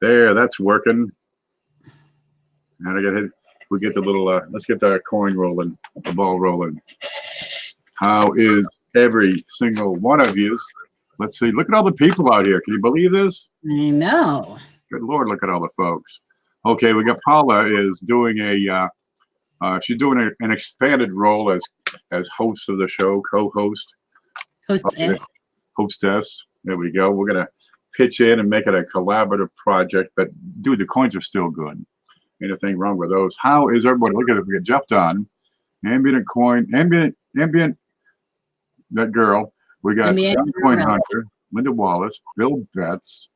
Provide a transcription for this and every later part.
There, that's working. And I got hit. We get the little. Let's get the coin rolling, the ball rolling. How is every single one of you? Let's see. Look at all the people out here. Can you believe this? I know. Good Lord, look at all the folks. Okay, we got Paula is doing a. She's doing an expanded role as host of the show, co-host. Hostess. Hostess. There we go. We're gonna pitch in and make it a collaborative project. But dude, the coins are still good. Anything wrong with those? How is everybody? Look at it. We get jumped on. Ambient coin. Ambient. That girl. We got Young Coin Hunter, Linda Wallace, Bill Betts,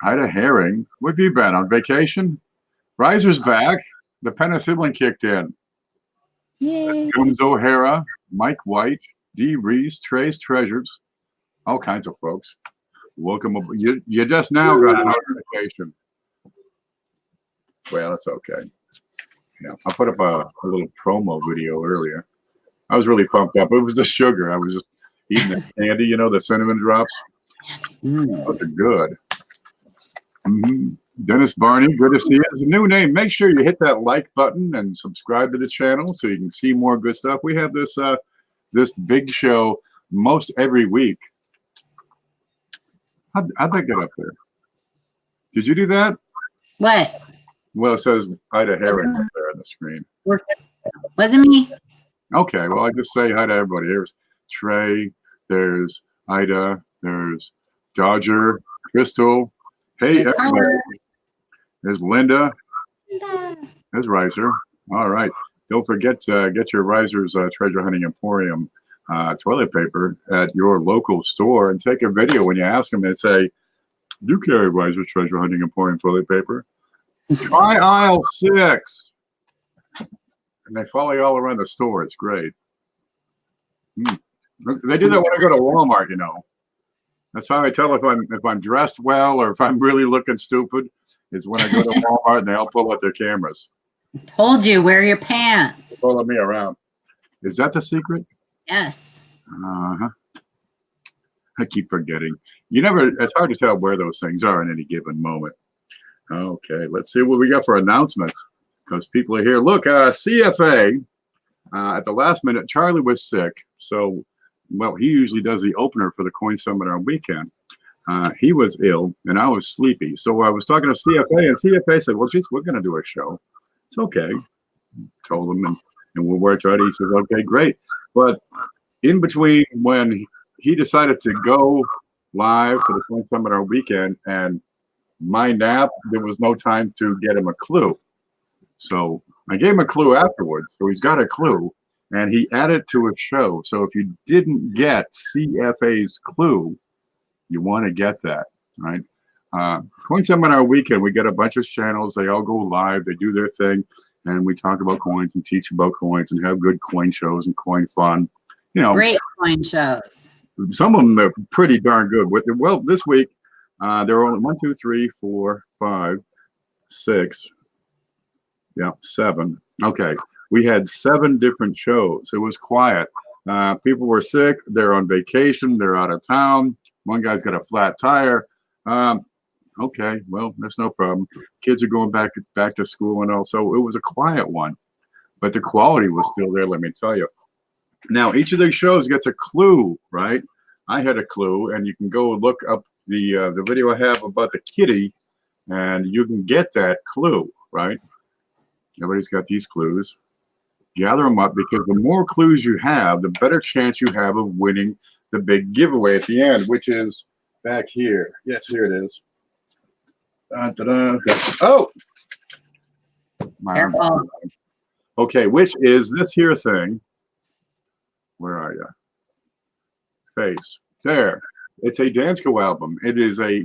Ida Herring. Where have you been? On vacation? Riser's back. The penicillin kicked in. Yay. Coombs O'Hara, Mike White, Dee Reese, Trace Treasures, all kinds of folks. Welcome. You just now got a notification. Well, it's okay. Yeah, I put up a little promo video earlier. I was really pumped up. It was the sugar. I was just eating the candy, you know, the cinnamon drops. Those are good. Dennis Barney, good to see you. It's a new name. Make sure you hit that like button and subscribe to the channel so you can see more good stuff. We have this this big show most every week. How'd that get up there? Did you do that? What? Well, it says Ida Herring up there on the screen. Wasn't me. Okay, well, I just say hi to everybody. There's Trey, there's Ida, there's Dodger, Crystal. Hey, everybody. There's Linda. There's Riser. All right. Don't forget to get your Riser's Treasure Hunting Emporium toilet paper at your local store and take a video when you ask them and say, do you carry Riser's Treasure Hunting Emporium toilet paper? Try aisle 6. And they follow you all around the store. It's great. They do that when I go to Walmart, you know. That's how I tell if I'm dressed well or if I'm really looking stupid, is when I go to Walmart and they all pull out their cameras. Told you, wear your pants. Follow me around. Is that the secret? Yes. Uh-huh. I keep forgetting. It's hard to tell where those things are in any given moment. Okay, let's see what we got for announcements. Because people are here. Look, CFA, at the last minute, Charlie was sick. So, well, he usually does the opener for the Coin Summit on weekend. He was ill, and I was sleepy. So I was talking to CFA, and CFA said, well, geez, we're going to do a show. It's okay. Told him, and we'll work out. He says, okay, great. But in between when he decided to go live for the Coin Summit on weekend and my nap, there was no time to get him a clue. So I gave him a clue afterwards. So he's got a clue, and he added to a show. So if you didn't get CFA's clue, you want to get that, right? Coin Seminar Weekend, we get a bunch of channels. They all go live. They do their thing, and we talk about coins and teach about coins and have good coin shows and coin fun. You know, great coin shows. Some of them are pretty darn good. Well, this week there were only 1, 2, 3, 4, 5, 6. Yeah, 7. Okay. We had 7 different shows. It was quiet. People were sick. They're on vacation. They're out of town. One guy's got a flat tire. Okay, well, that's no problem. Kids are going back to school and all. So it was a quiet one. But the quality was still there, let me tell you. Now, each of these shows gets a clue, right? I had a clue, and you can go look up the video I have about the kitty, and you can get that clue, right? Everybody's got these clues. Gather them up, because the more clues you have, the better chance you have of winning the big giveaway at the end, which is back here. Yes, here it is. Oh! Careful. Okay, which is this here thing. Where are you? Face. There. It's a Dansko album. It is this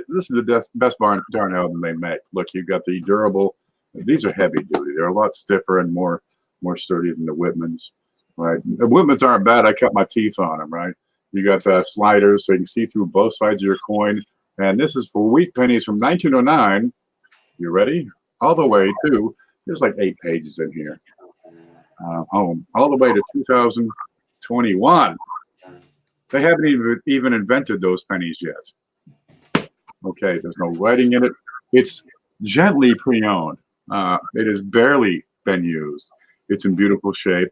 is the best darn album they make. Look, you've got the durable. These are heavy duty. They're a lot stiffer and more sturdy than the Whitmans, right? The Whitmans aren't bad. I cut my teeth on them, right? You got the sliders so you can see through both sides of your coin. And this is for wheat pennies from 1909. You ready? All the way to, there's like 8 pages in here. Home. All the way to 2021. They haven't even invented those pennies yet. Okay, there's no writing in it. It's gently pre-owned. It has barely been used. It's in beautiful shape.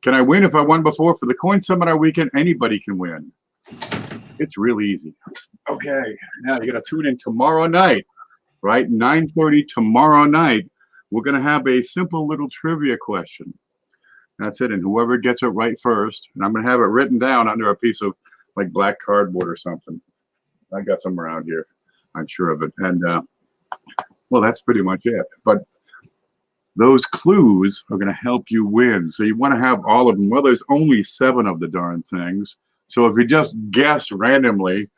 Can I win if I won before? For the Coin Seminar weekend, anybody can win. It's really easy. Okay, now you got to tune in tomorrow night, right? 9:30 tomorrow night. We're going to have a simple little trivia question. That's it. And whoever gets it right first, and I'm going to have it written down under a piece of like black cardboard or something. I got some around here. I'm sure of it. And well, that's pretty much it. But those clues are going to help you win. So you want to have all of them. Well, there's only 7 of the darn things. So if you just guess randomly,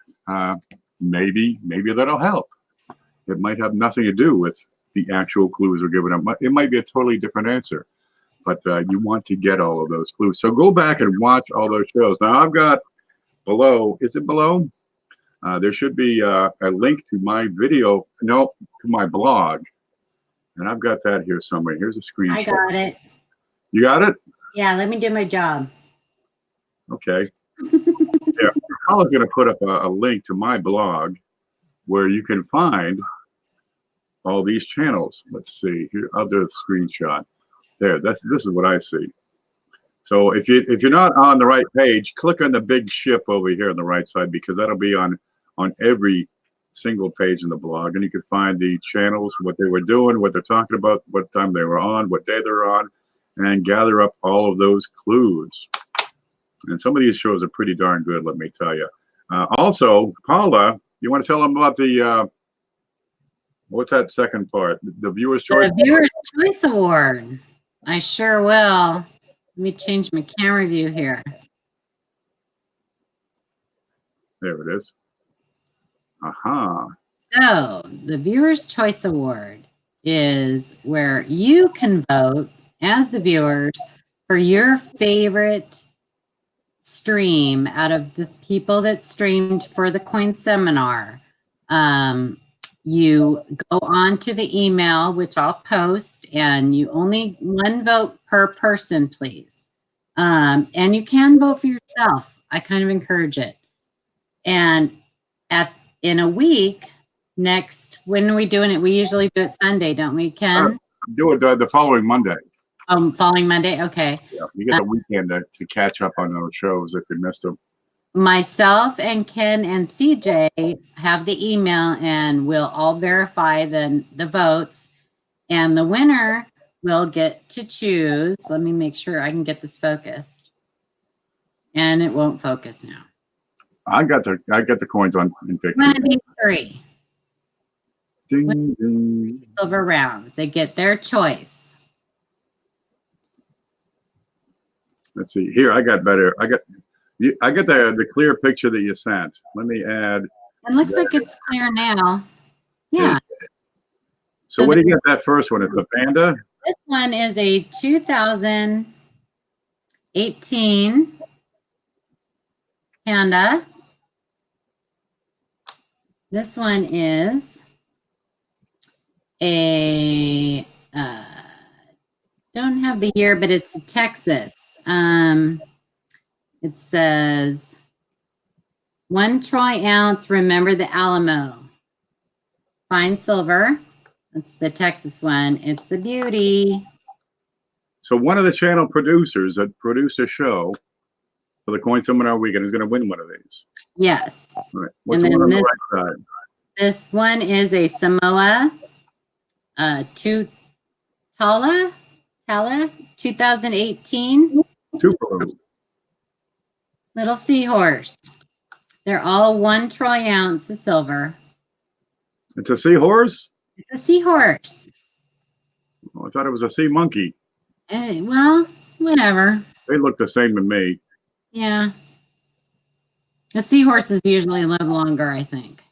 maybe that'll help. It might have nothing to do with the actual clues we're giving them. It might be a totally different answer. But you want to get all of those clues. So go back and watch all those shows. Now I've got below, is it below? There should be a link to my video, no, to my blog. And I've got that here somewhere. Here's a screenshot. I got it. You got it? Yeah, let me do my job. Okay. Yeah, Paula's going to put up a link to my blog where you can find all these channels. Let's see here. I'll do a screenshot. There, this is what I see. So if you're not on the right page, click on the big ship over here on the right side, because that'll be on every single page in the blog, and you can find the channels, what they were doing, what they're talking about, what time they were on, what day they're on, and gather up all of those clues. And some of these shows are pretty darn good, let me tell you. Also, Paula, you want to tell them about the what's that second part? The Viewer's Choice? The Viewer's Choice Award. I sure will. Let me change my camera view here. There it is. Aha. So the Viewer's Choice Award is where you can vote as the viewers for your favorite stream out of the people that streamed for the Coin Seminar. You go on to the email, which I'll post, and you only 1 vote per person, please. And you can vote for yourself. I kind of encourage it. And in a week, when are we doing it? We usually do it Sunday, don't we, Ken? Do it the following Monday. Following Monday? Okay. Yeah, you get the weekend to catch up on those shows if you missed them. Myself and Ken and CJ have the email, and we'll all verify the votes. And the winner will get to choose. Let me make sure I can get this focused. And it won't focus now. I got the coins on in picture. One of these 3. Ding, ding. Silver rounds. They get their choice. Let's see. Here, I got the clear picture that you sent. Let me add. It looks like it's clear now. Yeah. So what do you get that first one? It's a Panda? This one is a 2018 Panda. This one is a, don't have the year, but it's Texas. It says 1 troy ounce, remember the Alamo. Fine silver. That's the Texas one. It's a beauty. So one of the channel producers that produced a show for the Coin Seminar weekend is going to win one of these. Yes. All right. What's the one on the right side? This one is a Samoa Tala 2018. Super. Little seahorse. They're all 1 troy ounce of silver. It's a seahorse? It's a seahorse. Oh, I thought it was a sea monkey. Well, whatever. They look the same to me. Yeah. The seahorses usually live longer, I think.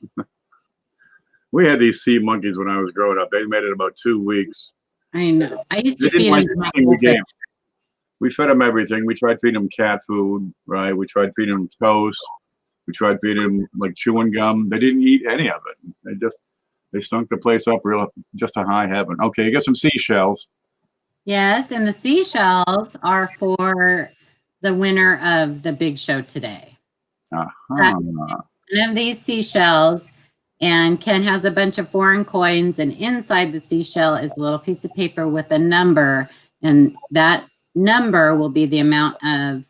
We had these sea monkeys when I was growing up. They made it about 2 weeks. I know. I used to They didn't feed like them to my anything we gave. goldfish. We fed them everything. We tried feeding them cat food, right? We tried feeding them toast. We tried feeding them like chewing gum. They didn't eat any of it. They stunk the place up just a high heaven. Okay, you got some seashells. Yes, and the seashells are for the winner of the big show today. Uh-huh. One of these seashells And Ken has a bunch of foreign coins, and inside the seashell is a little piece of paper with a number, and that number will be the amount of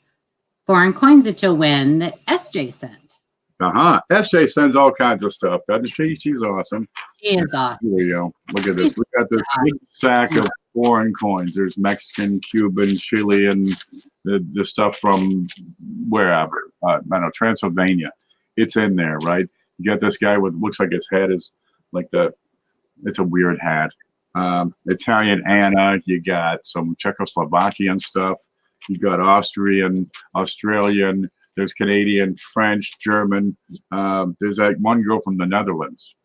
foreign coins that you'll win that SJ sent. SJ sends all kinds of stuff, doesn't she? She's awesome. She is awesome. Here we go. Look at this. We got this big sack of foreign coins. There's Mexican, Cuban, Chilean, the stuff from wherever. I don't know, Transylvania. It's in there, right? You got this guy with, looks like his head is like it's a weird hat. Italian Anna. You got some Czechoslovakian stuff. You got Austrian, Australian. There's Canadian, French, German. There's that one girl from the Netherlands.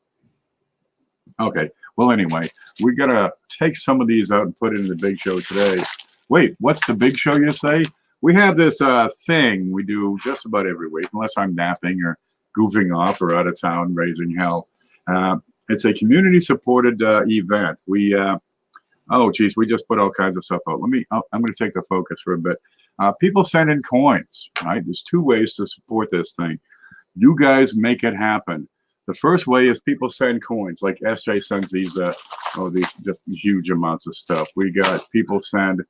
Okay. Well, anyway, we got to take some of these out and put it in the big show today. Wait, what's the big show, you say? We have this thing we do just about every week, unless I'm napping or goofing off or out of town raising hell. It's a community-supported event. We, oh, geez, we just put all kinds of stuff out. I'm going to take the focus for a bit. People send in coins, right? There's two ways to support this thing. You guys make it happen. The first way is people send coins, like SJ sends these just huge amounts of stuff. We got people send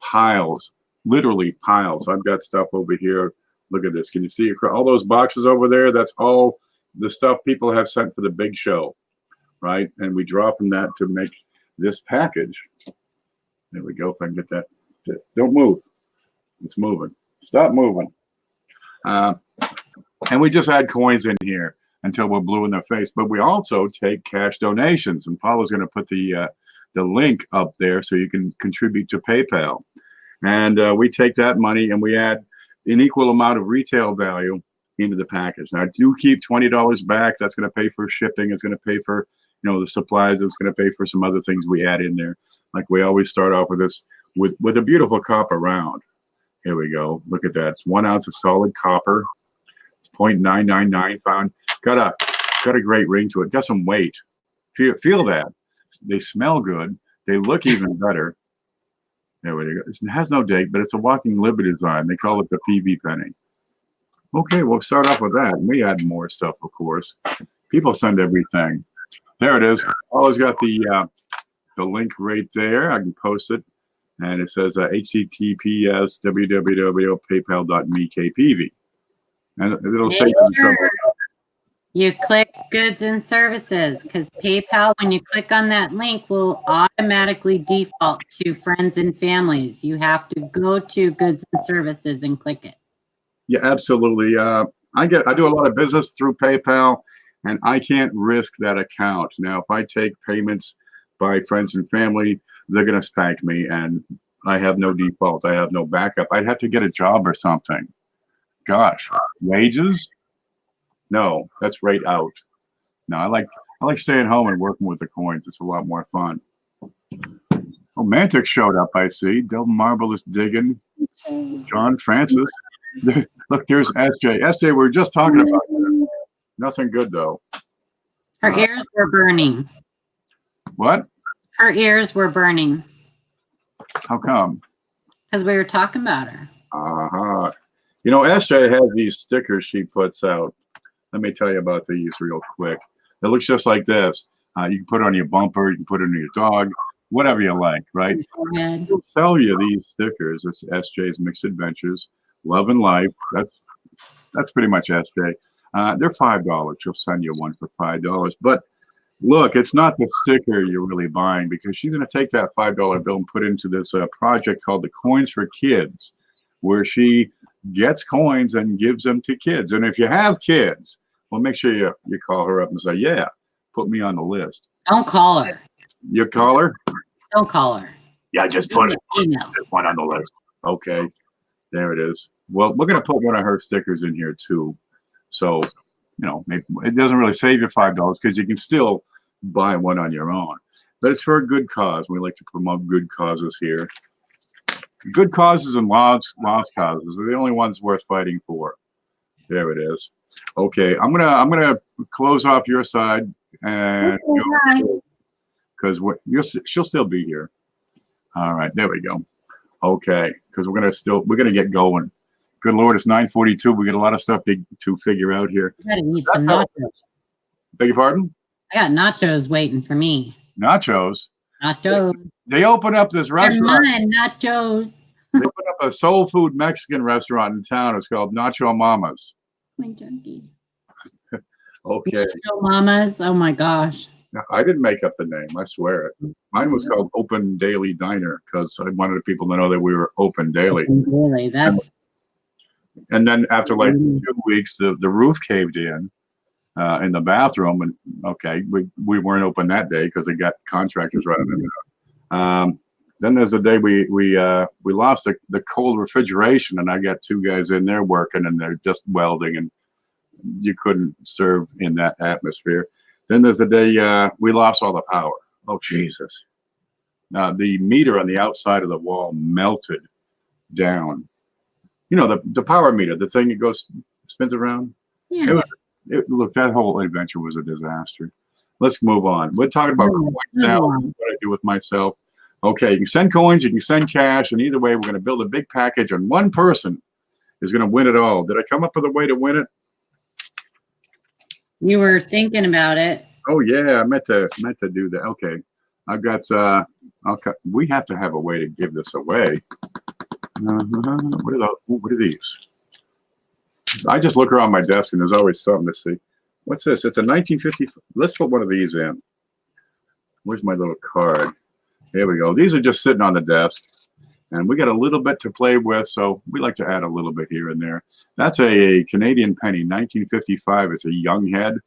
piles, literally piles. I've got stuff over here. Look at this. Can you see all those boxes over there? That's all the stuff people have sent for the big show, right? And we draw from that to make this package. There we go. If I can get that. Don't move. It's moving. Stop moving. And we just add coins in here until we're blue in the face. But we also take cash donations. And Paula's going to put the link up there so you can contribute to PayPal. And we take that money and we add an equal amount of retail value into the package. Now, I do keep $20 back. That's going to pay for shipping. It's going to pay for, the supplies. It's going to pay for some other things we add in there. Like we always start off with this, with a beautiful copper round. Here we go. Look at that. It's 1 ounce of solid copper. It's 0.999 pound. Got a great ring to it. Got some weight. Feel that. They smell good. They look even better. There we go. It has no date, but it's a walking Liberty design. They call it the PV penny. Okay, we'll start off with that. We add more stuff, of course. People send everything. There it is. Always got the link right there. I can post it. And it says https www.paypal.me/kpv. And it'll say you click goods and services, because PayPal, when you click on that link, will automatically default to friends and families. You have to go to goods and services and click it. Yeah, absolutely. I do a lot of business through PayPal, and I can't risk that account. Now, if I take payments by friends and family, they're going to spank me, and I have no default. I have no backup. I'd have to get a job or something. Gosh, wages? No, that's right out. No, I like staying home and working with the coins. It's a lot more fun. Oh, Mantic showed up, I see. Del Marble is digging. John Francis. Look, there's SJ. SJ, we were just talking about that. Nothing good, though. Her ears were burning. What? Her ears were burning. How come? Because we were talking about her. Uh-huh. SJ has these stickers she puts out. Let me tell you about these real quick. It looks just like this. You can put it on your bumper. You can put it on your dog. Whatever you like, right? She'll sell you these stickers. It's SJ's Mixed Adventures. Love and Life. That's pretty much SJ. They're $5. She'll send you one for $5. But look, it's not the sticker you're really buying, because she's going to take that $5 bill and put it into this project called the Coins for Kids, where she gets coins and gives them to kids. And if you have kids, well, make sure you call her up and say, yeah, put me on the list. Don't call her. You call her? Don't call her. Yeah, just put one on the list. Okay, there it is. Well, we're going to put one of her stickers in here too. So, maybe it doesn't really save you $5 because you can still buy one on your own. But it's for a good cause. We like to promote good causes here. Good causes and lost causes are the only ones worth fighting for. There it is. Okay, I'm gonna close off your side and because she'll still be here. All right, there we go. Okay, because we're gonna get going. Good Lord, it's 9:42. We got a lot of stuff to figure out here. You gotta eat some nachos. Beg your pardon? I got nachos waiting for me. Nachos. Nachos. They opened up this They're restaurant. mine, nachos. They opened up a soul food Mexican restaurant in town. It's called Nacho Mamas. My junkie. Okay. Nacho Mamas. Oh my gosh. No, I didn't make up the name. I swear it. Mine was called Open Daily Diner because I wanted people to know that we were open daily. Really, that's. And then after like 2 weeks, the roof caved in the bathroom, and okay, we weren't open that day because they got contractors running it. Then there's a day we lost the cold refrigeration, and I got 2 guys in there working, and they're just welding, and you couldn't serve in that atmosphere. Then there's a day we lost all the power. Oh Jesus! The meter on the outside of the wall melted down. You know, the power meter, the thing that goes spins around. Yeah. Look, that whole adventure was a disaster. Let's move on. We're talking about coins now. What I do with myself. Okay, you can send coins, you can send cash, and either way, we're going to build a big package, and one person is going to win it all. Did I come up with a way to win it? You were thinking about it. Oh yeah, I meant to do that. Okay, I've got. We have to have a way to give this away. What are these? I just look around my desk and there's always something to see. What's this? It's a 1950. Let's put one of these in. Where's my little card? Here we go. These are just sitting on the desk, and we got a little bit to play with, so we like to add a little bit here and there. That's a Canadian penny, 1955. It's a young head,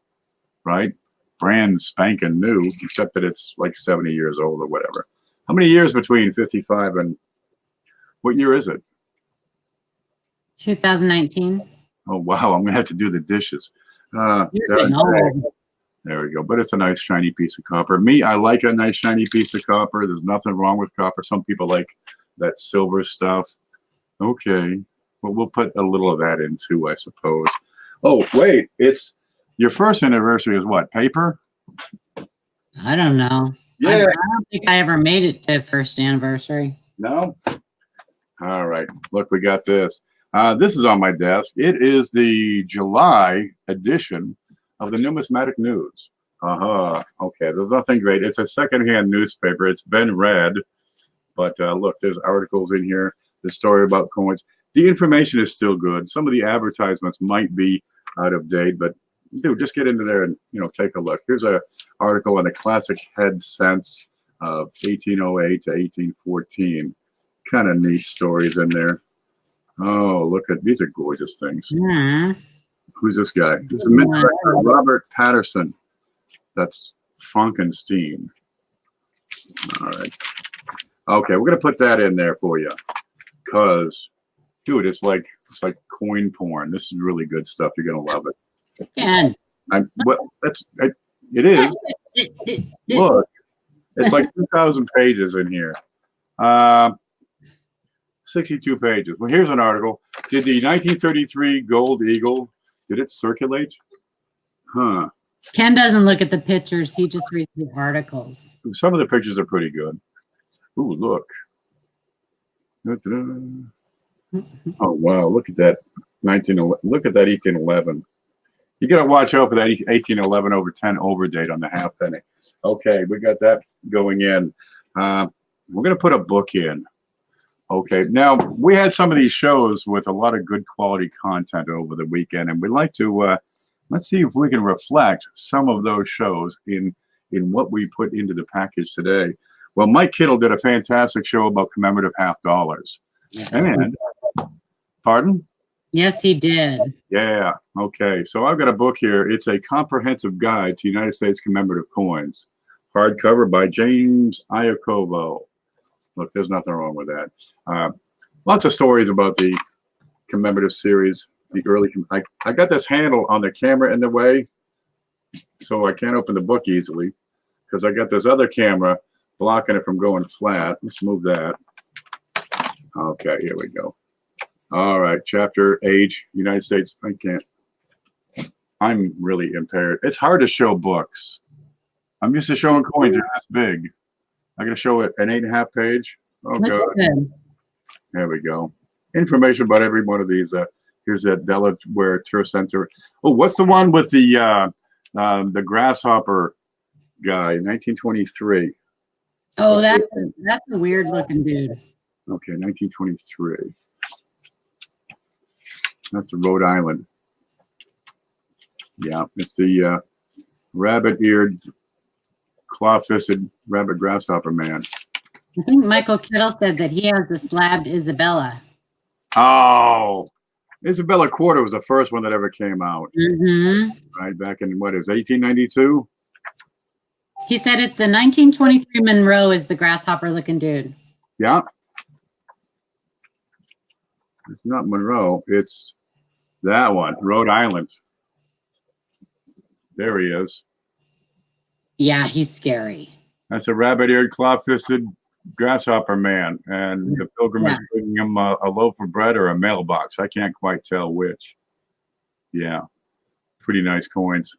right? Brand spanking new, except that it's like 70 years old or whatever. How many years between 55 and what year is it? 2019. Oh, wow. I'm going to have to do the dishes. There we go. But it's a nice shiny piece of copper. Me, I like a nice shiny piece of copper. There's nothing wrong with copper. Some people like that silver stuff. Okay. Well, we'll put a little of that in too, I suppose. Oh, wait. It's your first anniversary is what? Paper? I don't know. Yeah. I don't think I ever made it to first anniversary. No? All right. Look, we got this. This is on my desk. It is the July edition of the Numismatic News. Okay, there's nothing great. It's a secondhand newspaper. It's been read. But look, there's articles in here. The story about coins. The information is still good. Some of the advertisements might be out of date, but dude, just get into there and take a look. Here's an article on the classic head cents of 1808 to 1814. Kind of neat stories in there. Oh, look at these are gorgeous things. Yeah. Who's this guy? This is Mint Director Robert Patterson. That's Frankenstein. All right. Okay, we're gonna put that in there for you, cause, dude, it's like coin porn. This is really good stuff. You're gonna love it. And it is. Look, it's like 2,000 pages in here. 62 pages. Well, here's an article. Did the 1933 Gold Eagle, did it circulate? Huh. Ken doesn't look at the pictures. He just reads the articles. Some of the pictures are pretty good. Ooh, look. Oh, wow. Look at that. Look at that 1811. You got to watch out for that 1811 over 10 over date on the halfpenny. Okay, we got that going in. We're going to put a book in. Okay, now we had some of these shows with a lot of good quality content over the weekend, and we'd like to let's see if we can reflect some of those shows in what we put into the package today. Well, Mike Kittle did a fantastic show about commemorative half dollars. Yes. And pardon? Yes, he did. Yeah. Okay. So I've got a book here. It's a comprehensive guide to United States commemorative coins, hardcover by James Iacovo. Look, there's nothing wrong with that. Lots of stories about the commemorative series. The early, I got this handle on the camera in the way, so I can't open the book easily because I got this other camera blocking it from going flat. Let's move that. Okay, here we go. All right, chapter Age, United States. I can't. I'm really impaired. It's hard to show books. I'm used to showing coins. They're this big. I got to show it an 8.5 page. Oh, Looks God. good. There we go. Information about every one of these. Here's that Delaware Tour Center. Oh, what's the one with the The grasshopper guy, 1923. Oh, that's a weird looking dude. Okay, 1923. That's the Rhode Island. Yeah, it's the rabbit-eared, claw-fisted rabbit grasshopper man. I think Michael Kittle said that he has the slabbed Isabella. Oh, Isabella Quarter was the first one that ever came out. Mm-hmm. Right back in, what is 1892? He said it's the 1923 Monroe is the grasshopper looking dude. Yeah. It's not Monroe. It's that one, Rhode Island. There he is. Yeah, he's scary. That's a rabbit-eared, claw-fisted grasshopper man, and the pilgrim is bringing him a loaf of bread or a mailbox. I can't quite tell which. Yeah, pretty nice coins.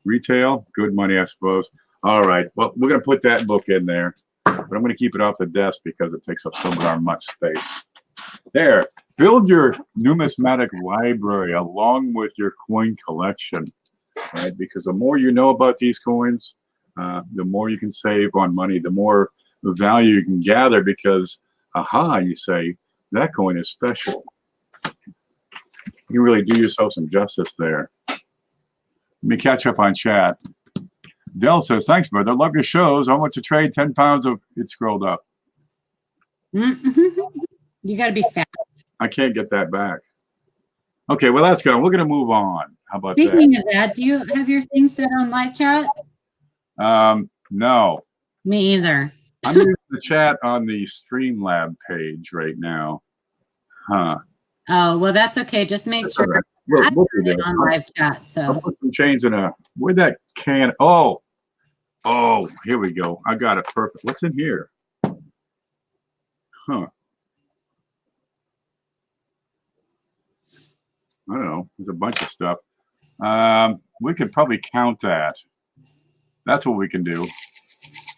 Retail, good money, I suppose. All right, well, we're going to put that book in there, but I'm going to keep it off the desk because it takes up so much space. There, build your numismatic library along with your coin collection, right? Because the more you know about these coins, the more you can save on money, the more value you can gather because, aha, you say, that coin is special. You really do yourself some justice there. Let me catch up on chat. Dell says, thanks, brother. Love your shows. How much to trade? 10 pounds of it scrolled up. You got to be fast. I can't get that back. Okay, well, that's good. We're going to move on. How about Speaking of that, do you have your thing set on live chat? No. Me either. I'm using the chat on the Streamlab page right now. Huh. Oh, well, that's okay. Just make sure Right. I put it on live chat. So I'll put some change in where'd that can? Oh, here we go. I got it perfect. What's in here? Huh. I don't know. There's a bunch of stuff. We could probably count that. That's what we can do.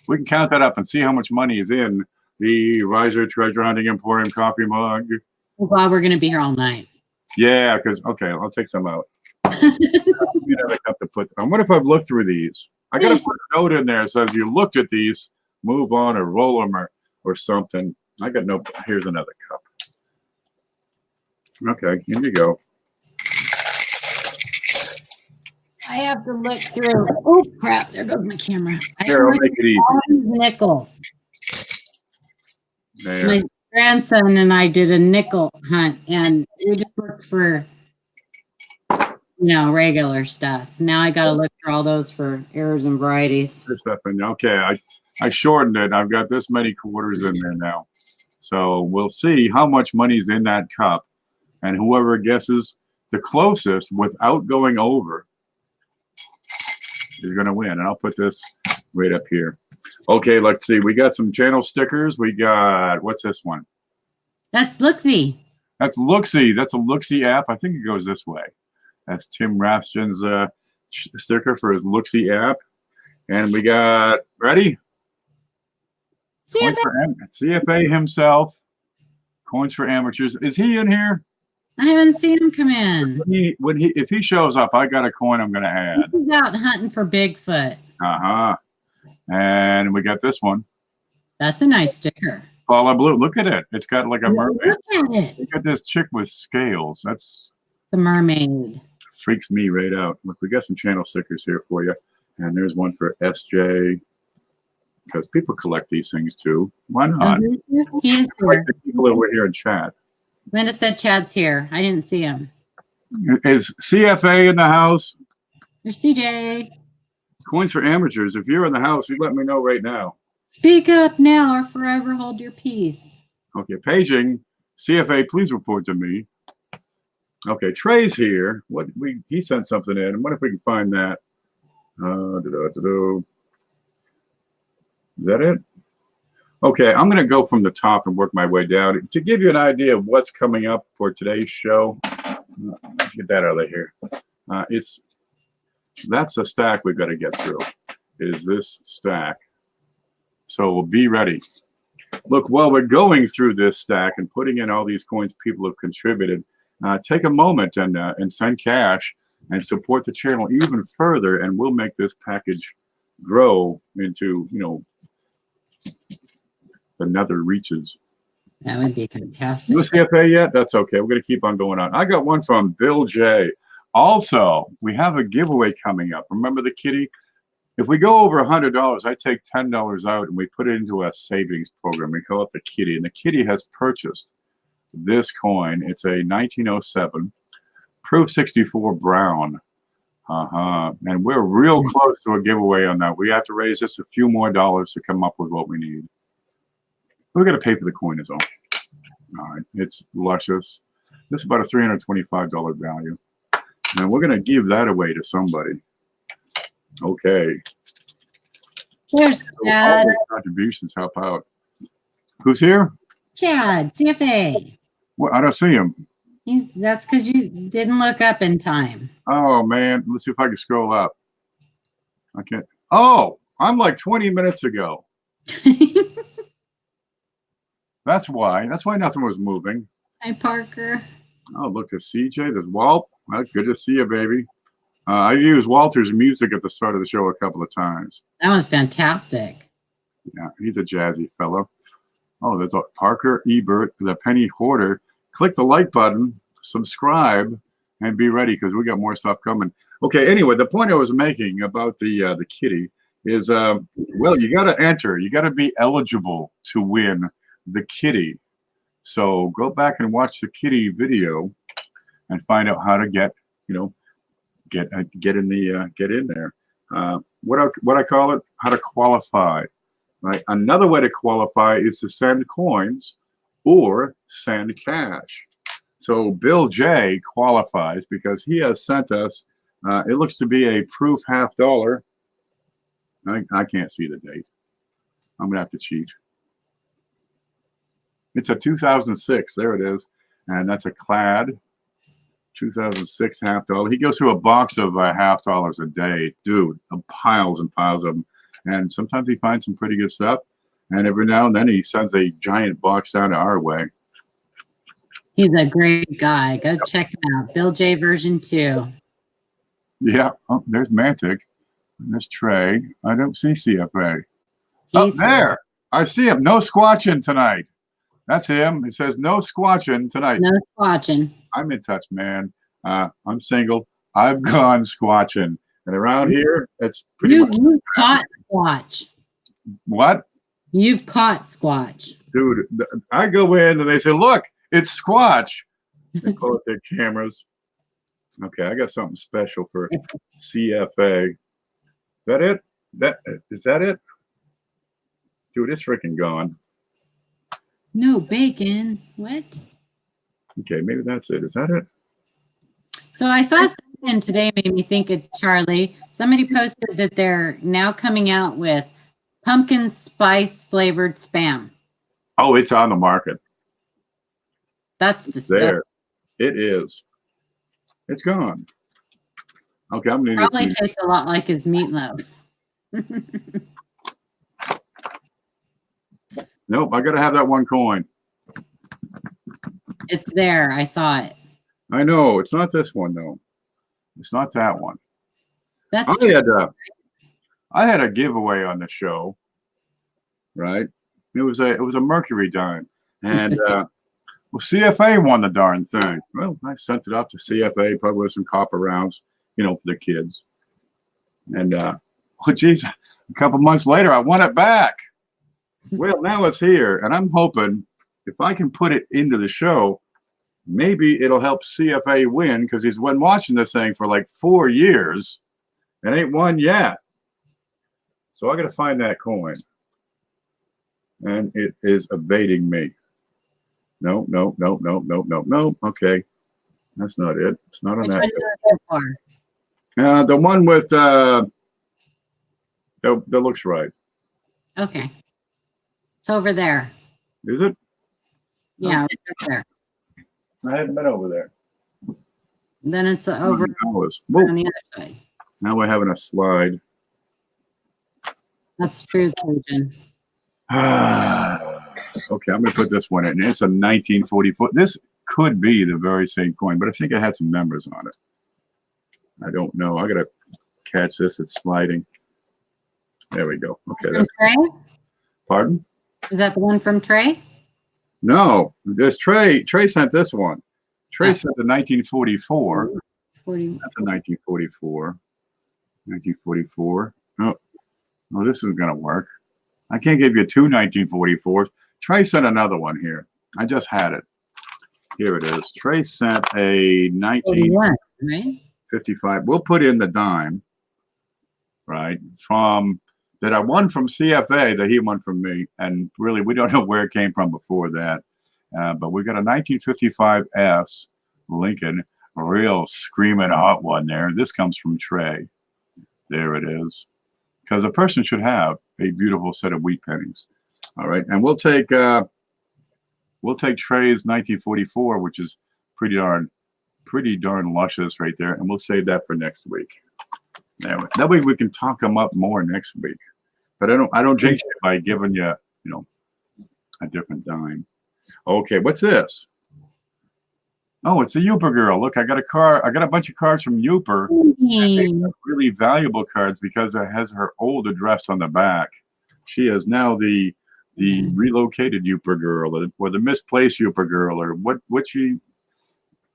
We can count that up and see how much money is in the Riser Treasure Hunting Emporium coffee mug. Well, we're going to be here all night. Yeah, because, okay, I'll take some out. You never have to put them. What if I've looked through these? I got to put a note in there. So if you looked at these, move on or roll them or something. I got no, here's another cup. Okay, here you go. I have to look through. Oh, crap. There goes my camera. Here, I'll make it easy. All these nickels. There. My grandson and I did a nickel hunt, and we just looked for, regular stuff. Now I got to look for all those for errors and varieties. Okay, I shortened it. I've got this many quarters in there now. So we'll see how much money's in that cup. And whoever guesses the closest without going over is going to win. And I'll put this right up here. Okay, let's see. We got some channel stickers. We got, what's this one? That's Looksy. That's Looksy. That's a Looksy app. I think it goes this way. That's Tim Rathjen's sticker for his Looksy app. And we got, ready? CFA himself. Coins for amateurs. Is he in here? I haven't seen him come in. If he shows up, I got a coin I'm going to add. He's out hunting for Bigfoot. Uh-huh. And we got this one. That's a nice sticker. Paula Blue. Look at it. It's got like a mermaid. Look at it. Look at this chick with scales. That's a mermaid. Freaks me right out. Look, we got some channel stickers here for you. And there's one for SJ. Because people collect these things too. Why not? He is like the people that were here in chat. Linda said Chad's here. I didn't see him. Is CFA in the house? There's CJ. Coins for amateurs. If you're in the house, you let me know right now. Speak up now or forever hold your peace. Okay, paging. CFA, please report to me. Okay, Trey's here. He sent something in. And what if we can find that? Is that it? Okay, I'm going to go from the top and work my way down to give you an idea of what's coming up for today's show. Let's get that out of here. That's the stack we've got to get through. Is this stack? So we'll be ready. Look, while we're going through this stack and putting in all these coins people have contributed, take a moment and send cash and support the channel even further, and we'll make this package grow into, you know, the nether reaches. That would be fantastic. No CFA yet? That's okay. We're going to keep on going on. I got one from Bill J. Also, we have a giveaway coming up. Remember the kitty? If we go over $100, I take $10 out and we put it into a savings program. We call it the kitty. And the kitty has purchased this coin. It's a 1907 Proof 64 Brown. And we're real close to a giveaway on that. We have to raise just a few more dollars to come up with what we need. We're going to pay for the coin is all. All right. It's luscious. This is about a $325 value. And we're going to give that away to somebody. Okay. There's So all those contributions help out. Who's here? Chad, CFA. Well, I don't see him. That's because you didn't look up in time. Oh, man. Let's see if I can scroll up. I can't. Oh, I'm like 20 minutes ago. That's why. That's why nothing was moving. Hi, Parker. Oh, look at CJ. There's Walt. Well, good to see you, baby. I used Walter's music at the start of the show a couple of times. That was fantastic. Yeah, he's a jazzy fellow. Oh, there's a Parker Ebert, the Penny Hoarder. Click the like button, subscribe, and be ready because we got more stuff coming. Okay, anyway, the point I was making about the kitty is, well, you got to enter. You got to be eligible to win the kitty. So go back and watch the kitty video and find out how to get, you know, get in there. What I call it, how to qualify. Right. Another way to qualify is to send coins or send cash. So Bill J qualifies because he has sent us. It looks to be a proof $50. I can't see the date. I'm gonna have to cheat. It's a 2006. There it is, and that's a clad 2006 $50. He goes through a box of $50 a day, dude. Piles and piles of them, and sometimes he finds some pretty good stuff. And every now and then he sends a giant box down to our way. He's a great guy. Go check him out. Bill J version 2. Yeah. Oh, there's Mantic. There's Trey. I don't see CFA. Oh, there. I see him. No squatching tonight. That's him. It says no squatching tonight. No squatching. I'm in touch, man. I'm single. I've gone squatching. And around here, it's pretty much. You caught squatch. What? You've caught squatch. Dude, I go in and they say, look, it's Squatch. They pull out their cameras. Okay, I got something special for CFA. Is that it? Is that it? Dude, it's freaking gone. No bacon. What? Okay, maybe that's it. Is that it? So I saw something today made me think of Charlie. Somebody posted that they're now coming out with pumpkin spice flavored Spam. Oh, it's on the market. That's disgusting. There. It is. It's gone. Okay, I'm gonna Probably tastes a lot like his meatloaf. Nope, I gotta have that one coin. It's there. I saw it. I know. It's not this one though. It's not that one. That's I had a giveaway on the show, right? It was a Mercury dime, and well, CFA won the darn thing. Well, I sent it up to CFA, probably with some copper rounds, you know, for the kids. And oh, geez, a couple months later, I won it back. Well, now it's here, and I'm hoping if I can put it into the show, maybe it'll help CFA win because he's been watching this thing for like 4 years and ain't won yet. So I got to find that coin. And it is evading me. No. Okay. That's not it. It's not on Which that. one are you looking for? The one with that looks right. Okay. It's over there. Is it? Yeah, right there. I hadn't been over there. Then it's over Whoa. on the other side. Now we're having a slide. That's true, Cajun. Okay, I'm going to put this one in. It's a 1944. This could be the very same coin, but I think it had some numbers on it. I don't know. I gotta catch this. It's sliding. There we go. Okay. From Trey? Pardon? Is that the one from Trey? No, this Trey sent this one. Trey sent the 1944. 40. That's a 1944. 1944. Oh, well, this isn't gonna work. I can't give you two 1944s. Trey sent another one here. I just had it. Here it is. Trey sent a 1955. Right? We'll put in the dime, right? From that I won from CFA, that he won from me. And really, we don't know where it came from before that. But we got a 1955 S Lincoln, a real screaming hot one there. This comes from Trey. There it is. Because a person should have a beautiful set of wheat pennies. All right, and we'll take Trey's 1944, which is pretty darn luscious right there, and we'll save that for next week. That way we can talk them up more next week. But I don't jinx it by giving you a different dime. Okay, what's this? Oh, it's the Uper girl. Look, I got a bunch of cards from Uper. Really valuable cards because it has her old address on the back. She is now the relocated Uper girl, or the misplaced Uper girl, or what she.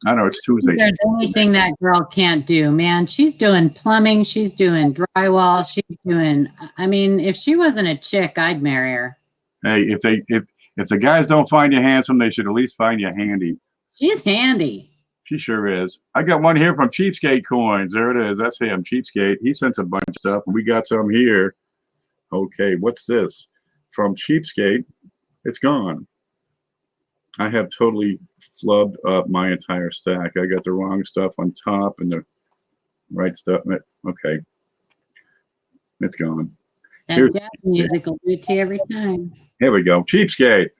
I don't know. It's Tuesday. If there's anything that girl can't do, man. She's doing plumbing. She's doing drywall. She's doing. I mean, if she wasn't a chick, I'd marry her. Hey, if the guys don't find you handsome, they should at least find you handy. She's handy. She sure is. I got one here from Cheapskate Coins. There it is. That's him, Cheapskate. He sent a bunch of stuff, and we got some here. Okay, what's this? From Cheapskate. It's gone. I have totally flubbed up my entire stack. I got the wrong stuff on top and the right stuff. Okay. It's gone. That jazz music will do it to you every time. Here we go. Cheapskate.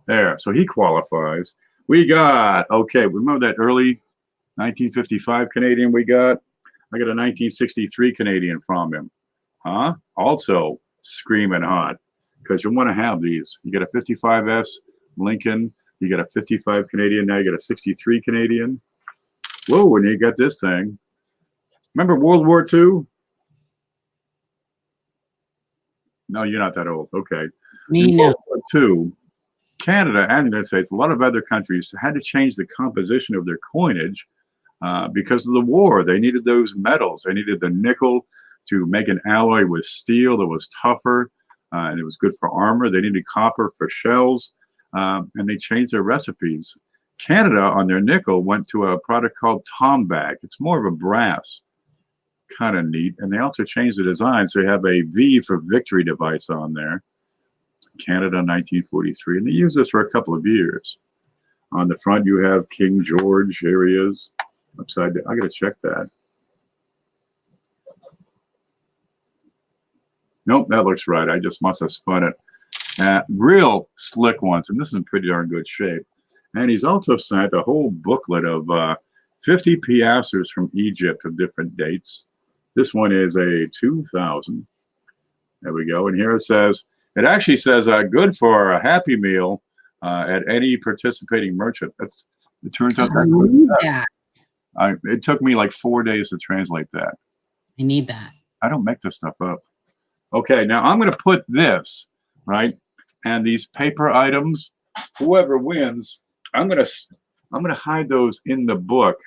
There. So he qualifies. We got, okay, remember that early 1955 Canadian we got? I got a 1963 Canadian from him. Huh? Also screaming hot, because you want to have these. You got a 55S Lincoln, you got a 55 Canadian, now you got a 63 Canadian. Whoa, and you got this thing. Remember World War II? No, you're not that old. Okay. Me no. World War II, Canada and the United States, a lot of other countries had to change the composition of their coinage because of the war. They needed those metals. They needed the nickel to make an alloy with steel that was tougher and it was good for armor. They needed copper for shells, and they changed their recipes. Canada, on their nickel, went to a product called Tombac. It's more of a brass, kind of neat. And they also changed the design, so you have a V for victory device on there. Canada 1943, and they used this for a couple of years. On the front you have King George. Here he is upside down. I gotta check that. Nope, that looks right. I just must have spun it. Real slick ones, and this is in pretty darn good shape. And he's also sent a whole booklet of 50 piastres from Egypt of different dates. This one is a 2000. There we go. And here it says, it actually says good for a Happy Meal at any participating merchant. It turns out that it took me like 4 days to translate that. I need that. I don't make this stuff up. Okay, now I'm going to put this, right? And these paper items, whoever wins, I'm going to hide those in the book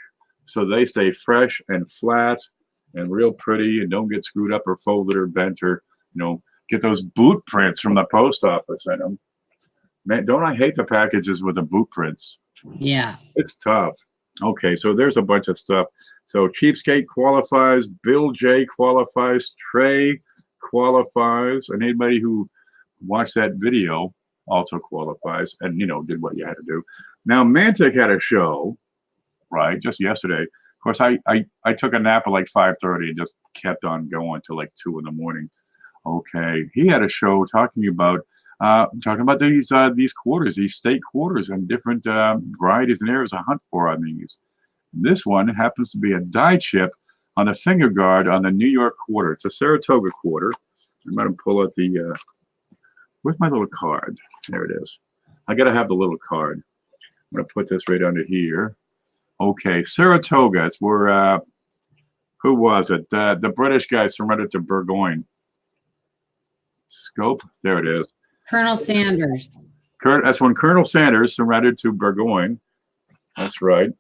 so they stay fresh and flat and real pretty and don't get screwed up or folded or bent or, get those boot prints from the post office in them. Man, don't I hate the packages with the boot prints? Yeah. It's tough. Okay, so there's a bunch of stuff. So Cheapskate qualifies, Bill J qualifies, Trey qualifies, and anybody who watched that video also qualifies and, did what you had to do. Now, Mantic had a show, right, just yesterday. Of course, I took a nap at like 5:30 and just kept on going till like 2 in the morning. Okay, he had a show talking about these quarters, these state quarters, and different varieties and areas to hunt for on these. This one happens to be a die chip on the finger guard on the New York quarter. It's a Saratoga quarter. I'm going to pull out the. Where's my little card? There it is. I got to have the little card. I'm going to put this right under here. Okay, Saratoga. It's where Who was it? The British guy surrendered to Burgoyne. Scope. There it is. Colonel Sanders. That's when Colonel Sanders surrendered to Burgoyne. That's right.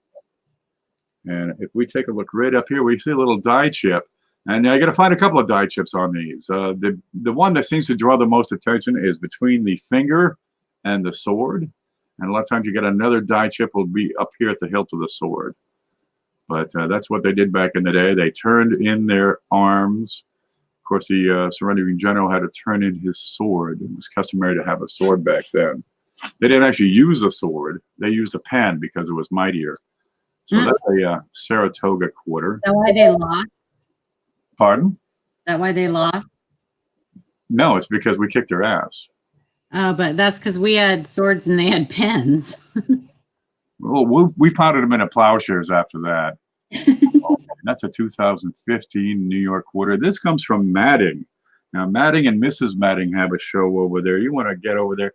And if we take a look right up here, we see a little die chip. And I got to find a couple of die chips on these. The one that seems to draw the most attention is between the finger and the sword. And a lot of times you get another die chip will be up here at the hilt of the sword. But that's what they did back in the day. They turned in their arms. Of course, the surrendering general had to turn in his sword. It was customary to have a sword back then. They didn't actually use a sword. They used a pen because it was mightier. So that's a Saratoga quarter. Is that why they lost? Pardon? Is that why they lost? No, it's because we kicked their ass. Oh, but that's because we had swords and they had pens. Well, we pounded them into plowshares after that. That's a 2015 New York quarter. This comes from Madding. Now, Madding and Mrs. Madding have a show over there. You want to get over there.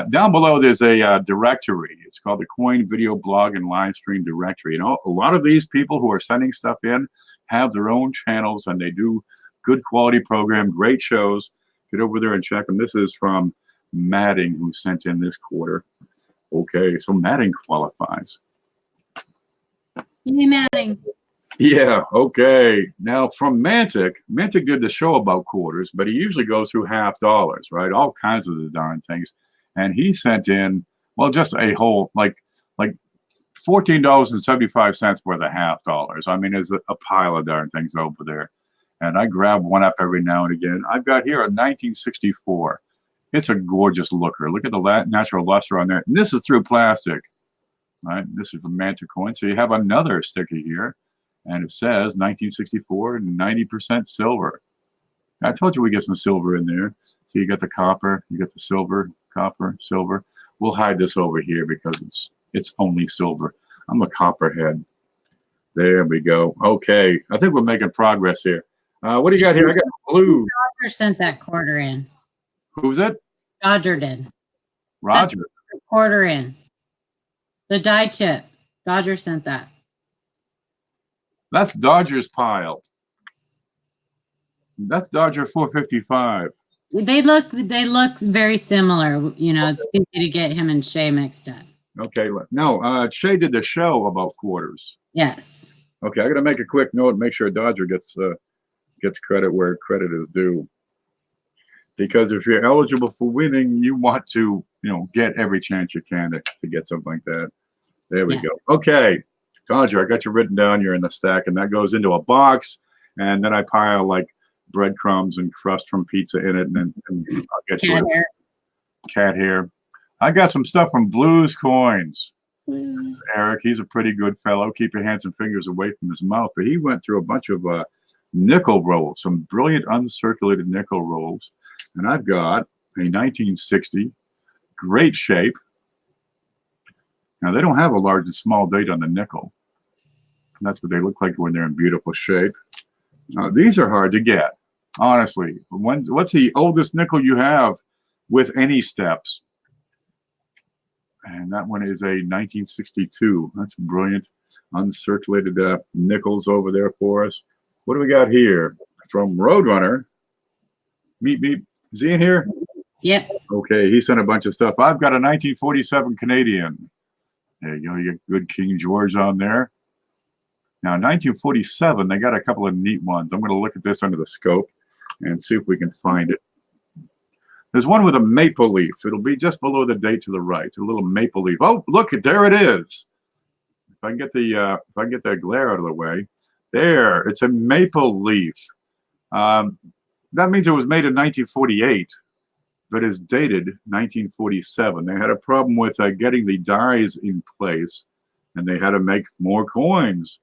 Down below, there's a directory. It's called the Coin Video Blog and Live Stream Directory. You know, a lot of these people who are sending stuff in have their own channels, and they do good quality program, great shows. Get over there and check them. This is from Madding, who sent in this quarter. Okay, so Madding qualifies. Yay, Madding. Yeah, okay. Now from Mantic did the show about quarters, but he usually goes through half dollars, right? All kinds of the darn things. And he sent in, well, just a whole, like $14.75 worth of half dollars. I mean, there's a pile of darn things over there. And I grab one up every now and again. I've got here a 1964. It's a gorgeous looker. Look at the natural luster on there. And this is through plastic, right? This is from Mantic coin. So you have another sticker here. And it says 1964, 90% silver. I told you we get some silver in there. So you got the copper, you got the silver, copper, silver. We'll hide this over here because it's only silver. I'm a copperhead. There we go. Okay, I think we're making progress here. What do you got here? I got blue. Roger sent that quarter in. Who's it? Roger did. Roger. Sent the quarter in. The die chip. Roger sent that. That's Dodger's pile. That's Dodger 455. They look very similar. You know, it's easy to get him and Shay mixed up. Okay, no, Shay did the show about quarters. Yes. Okay, I got to make a quick note and make sure Dodger gets credit where credit is due. Because if you're eligible for winning, you want to, get every chance you can to get something like that. There we go. Okay. Dodger, I got you written down. You're in the stack, and that goes into a box, and then I pile like breadcrumbs and crust from pizza in it, and I'll get Cat you hair. Cat hair. I got some stuff from Blues Coins. Blue. Eric, he's a pretty good fellow. Keep your hands and fingers away from his mouth. But he went through a bunch of nickel rolls, some brilliant uncirculated nickel rolls, and I've got a 1960, great shape. Now they don't have a large and small date on the nickel. That's what they look like when they're in beautiful shape. These are hard to get, honestly. What's the oldest nickel you have with any steps? And that one is a 1962. That's brilliant. Uncirculated nickels over there for us. What do we got here? From Roadrunner. Meep, meep. Is he in here? Yep. Okay, he sent a bunch of stuff. I've got a 1947 Canadian. There you go. You get good King George on there. Now, 1947, they got a couple of neat ones. I'm going to look at this under the scope and see if we can find it. There's one with a maple leaf. It'll be just below the date to the right. A little maple leaf. Oh, look, there it is. If I can get that glare out of the way. There, it's a maple leaf. That means it was made in 1948, but it's dated 1947. They had a problem with getting the dies in place, and they had to make more coins.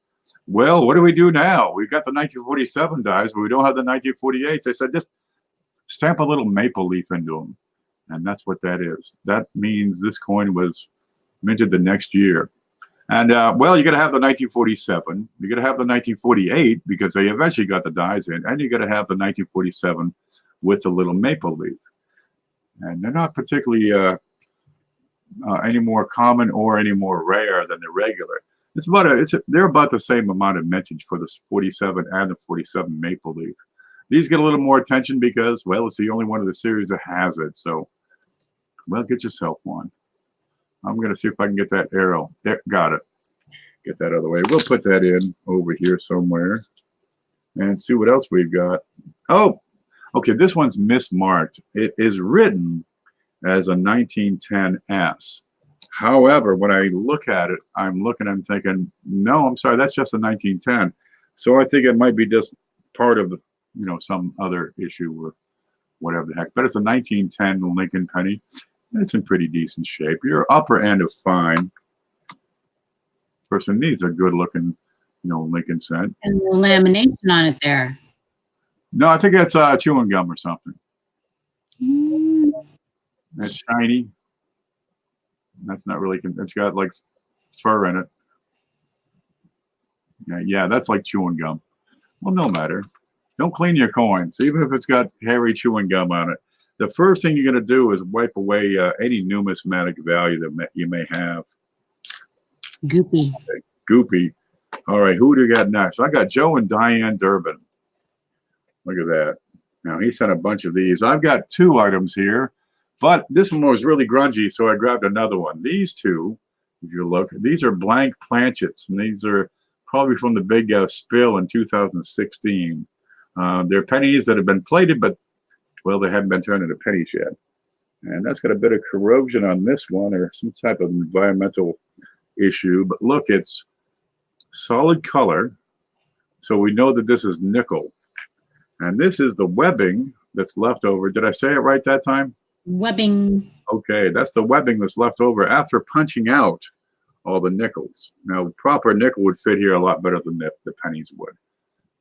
Well, what do we do now? We've got the 1947 dies, but we don't have the 1948s. They said just stamp a little maple leaf into them, and that's what that is. That means this coin was minted the next year. And well, you got to have the 1947. You got to have the 1948 because they eventually got the dies in, and you got to have the 1947 with the little maple leaf. And they're not particularly any more common or any more rare than the regular. It's about they're about the same amount of mintage for the 47 and the 47 Maple Leaf. These get a little more attention because, well, it's the only one of the series that has it. So, well, get yourself one. I'm going to see if I can get that arrow. There, got it. Get that out of the way. We'll put that in over here somewhere and see what else we've got. Oh, okay. This one's mismarked. It is written as a 1910S. However, when I look at it, I'm thinking, no, I'm sorry, that's just a 1910. So I think it might be just part of, some other issue or whatever the heck. But it's a 1910 Lincoln penny. It's in pretty decent shape. Your upper end of fine. Person needs a good looking, Lincoln cent. And the lamination on it there. No, I think that's chewing gum or something. That's shiny. That's not really, it's got like fur in it. Yeah, that's like chewing gum. Well, no matter. Don't clean your coins, even if it's got hairy chewing gum on it. The first thing you're going to do is wipe away any numismatic value that you may have. Goopy. Okay, goopy. All right, who do you got next? I got Joe and Diane Durbin. Look at that. Now, he sent a bunch of these. I've got 2 items here, but this one was really grungy, so I grabbed another one. These 2, if you look, these are blank planchets, and these are probably from the big spill in 2016. They're pennies that have been plated, but, well, they haven't been turned into pennies yet. And that's got a bit of corrosion on this one or some type of environmental issue. But look, it's solid color. So we know that this is nickel. And this is the webbing that's left over. Did I say it right that time? Webbing. Okay, that's the webbing that's left over after punching out all the nickels. Now, proper nickel would fit here a lot better than the pennies would.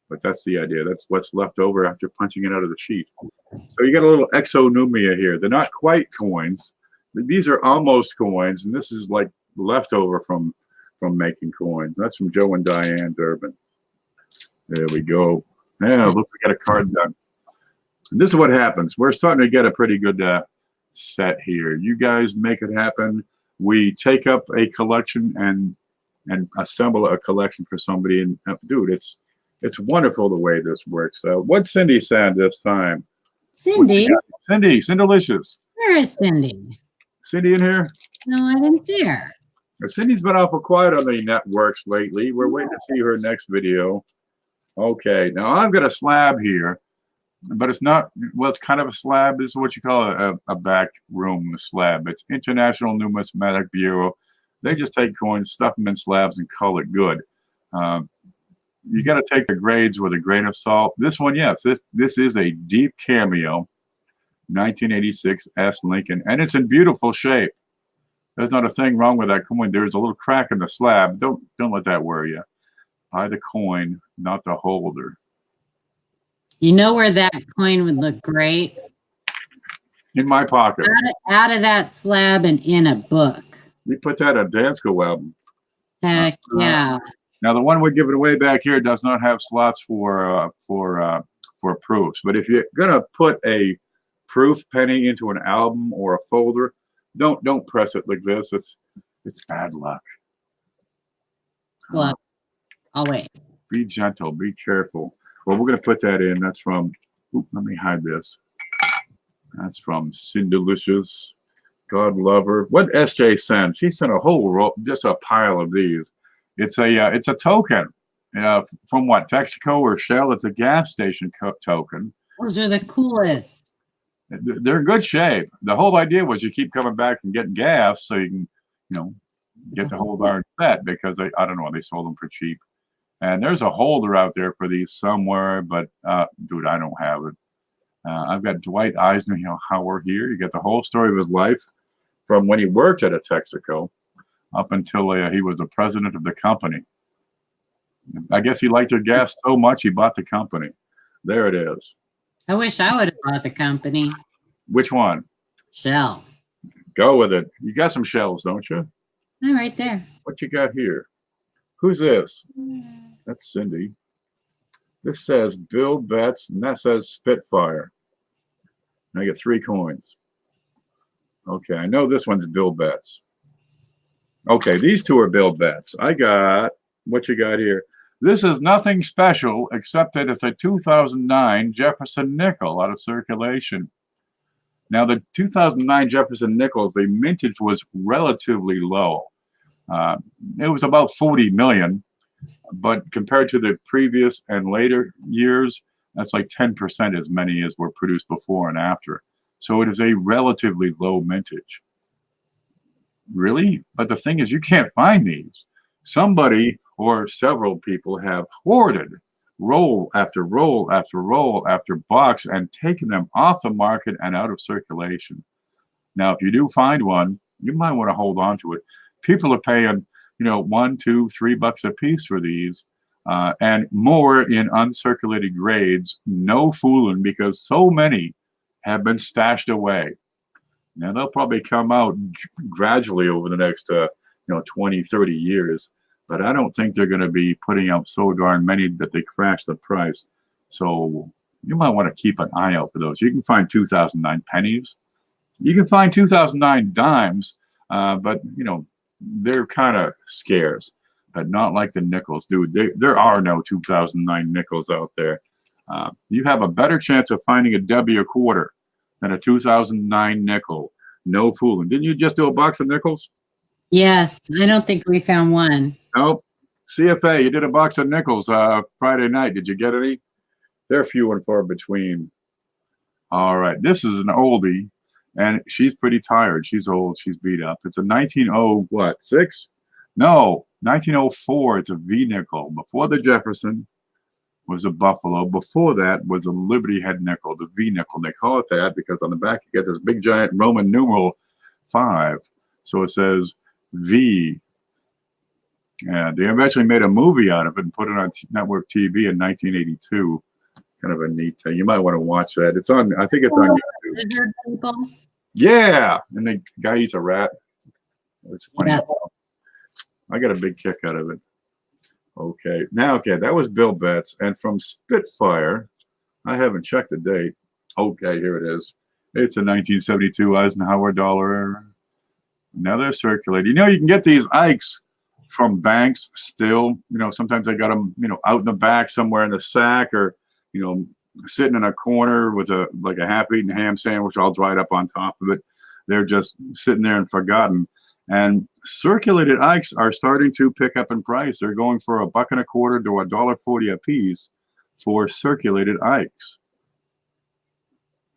But that's the idea. That's what's left over after punching it out of the sheet. So you got a little exonumia here. They're not quite coins. These are almost coins, and this is like leftover from making coins. That's from Joe and Diane Durbin. There we go. Yeah, look, we got a card done. And this is what happens. We're starting to get a pretty good set here. You guys make it happen. We take up a collection and assemble a collection for somebody. And dude, it's wonderful the way this works. What's Cindy said this time? Cindy? Cindylicious. Where is Cindy? Cindy in here? No, I didn't see her. Cindy's been awful quiet on the networks lately. We're waiting to see her next video. Okay, now I've got a slab here, but it's not, well, it's kind of a slab. This is what you call a back room slab. It's International Numismatic Bureau. They just take coins, stuff them in slabs, and call it good. You got to take the grades with a grain of salt. This one, yes, this is a deep cameo, 1986 S Lincoln, and it's in beautiful shape. There's not a thing wrong with that coin. There's a little crack in the slab. Don't let that worry you. Buy the coin, not the holder. You know where that coin would look great? In my pocket. Out of that slab and in a book. We put that on Dansko album. Heck yeah. Now the one we're giving away back here does not have slots for proofs. But if you're gonna put a proof penny into an album or a folder, don't press it like this. It's bad luck. Well, I'll wait. Be gentle. Be careful. Well, we're gonna put that in. That's from. Let me hide this. That's from Cindylicious. God love her. What SJ sent? She sent a whole roll, just a pile of these. It's a token from what, Texaco or Shell? It's a gas station token. Those are the coolest. They're in good shape. The whole idea was you keep coming back and getting gas so you can, get the whole darn set because I don't know, they sold them for cheap. And there's a holder out there for these somewhere, but dude, I don't have it. I've got Dwight Eisenhower here. You get the whole story of his life from when he worked at a Texaco up until he was the president of the company. I guess he liked the gas so much he bought the company. There it is. I wish I would have bought the company. Which one? Shell. Go with it. You got some shells, don't you? They're right there. What you got here? Who's this? That's Cindy. This says Bill Betts, and that says Spitfire. And I get 3 coins. Okay, I know this one's Bill Betts. Okay, these two are Bill Betts. I got what you got here. This is nothing special except that it's a 2009 Jefferson nickel out of circulation. Now, the 2009 Jefferson nickels, the mintage was relatively low. It was about 40 million, but compared to the previous and later years, that's like 10% as many as were produced before and after. So it is a relatively low mintage. Really? But the thing is, you can't find these. Somebody or several people have hoarded roll after roll after roll after box and taken them off the market and out of circulation. Now, if you do find one, you might want to hold on to it. People are paying, you know, $1, $2, $3 a piece for these, and more in uncirculated grades. No fooling, because so many have been stashed away. Now, they'll probably come out gradually over the next, 20, 30 years. But I don't think they're going to be putting out so darn many that they crash the price. So you might want to keep an eye out for those. You can find 2009 pennies. You can find 2009 dimes, but, you know, they're kind of scarce, but not like the nickels, dude. There are no 2009 nickels out there. You have a better chance of finding a W quarter than a 2009 nickel. No fooling. Didn't you just do a box of nickels? Yes, I don't think we found one. Nope. CFA, you did a box of nickels Friday night. Did you get any? They're few and far between. All right. This is an oldie, and she's pretty tired. She's old. She's beat up. It's a 1906? No, 1904. It's a V nickel. Before the Jefferson was a Buffalo. Before that was a Liberty Head nickel, the V nickel. They call it that because on the back you get this big giant Roman numeral 5. So it says V. And they eventually made a movie out of it and put it on network TV in 1982. Kind of a neat thing. You might want to watch that. It's on, I think it's on YouTube. Lizard people. Yeah. And the guy eats a rat. It's funny. Yeah. I got a big kick out of it. Okay. Now, okay, that was Bill Betts. And from Spitfire, I haven't checked the date. Okay, here it is. It's a 1972 Eisenhower dollar. Now they're circulating. You know, you can get these Ikes from banks still. You know, sometimes they got them, you know, out in the back somewhere in the sack, or, you know, sitting in a corner with a half-eaten ham sandwich all dried up on top of it. They're just sitting there and forgotten. And circulated Ikes are starting to pick up in price. They're going for $1.25 to $1.40 a piece for circulated Ikes.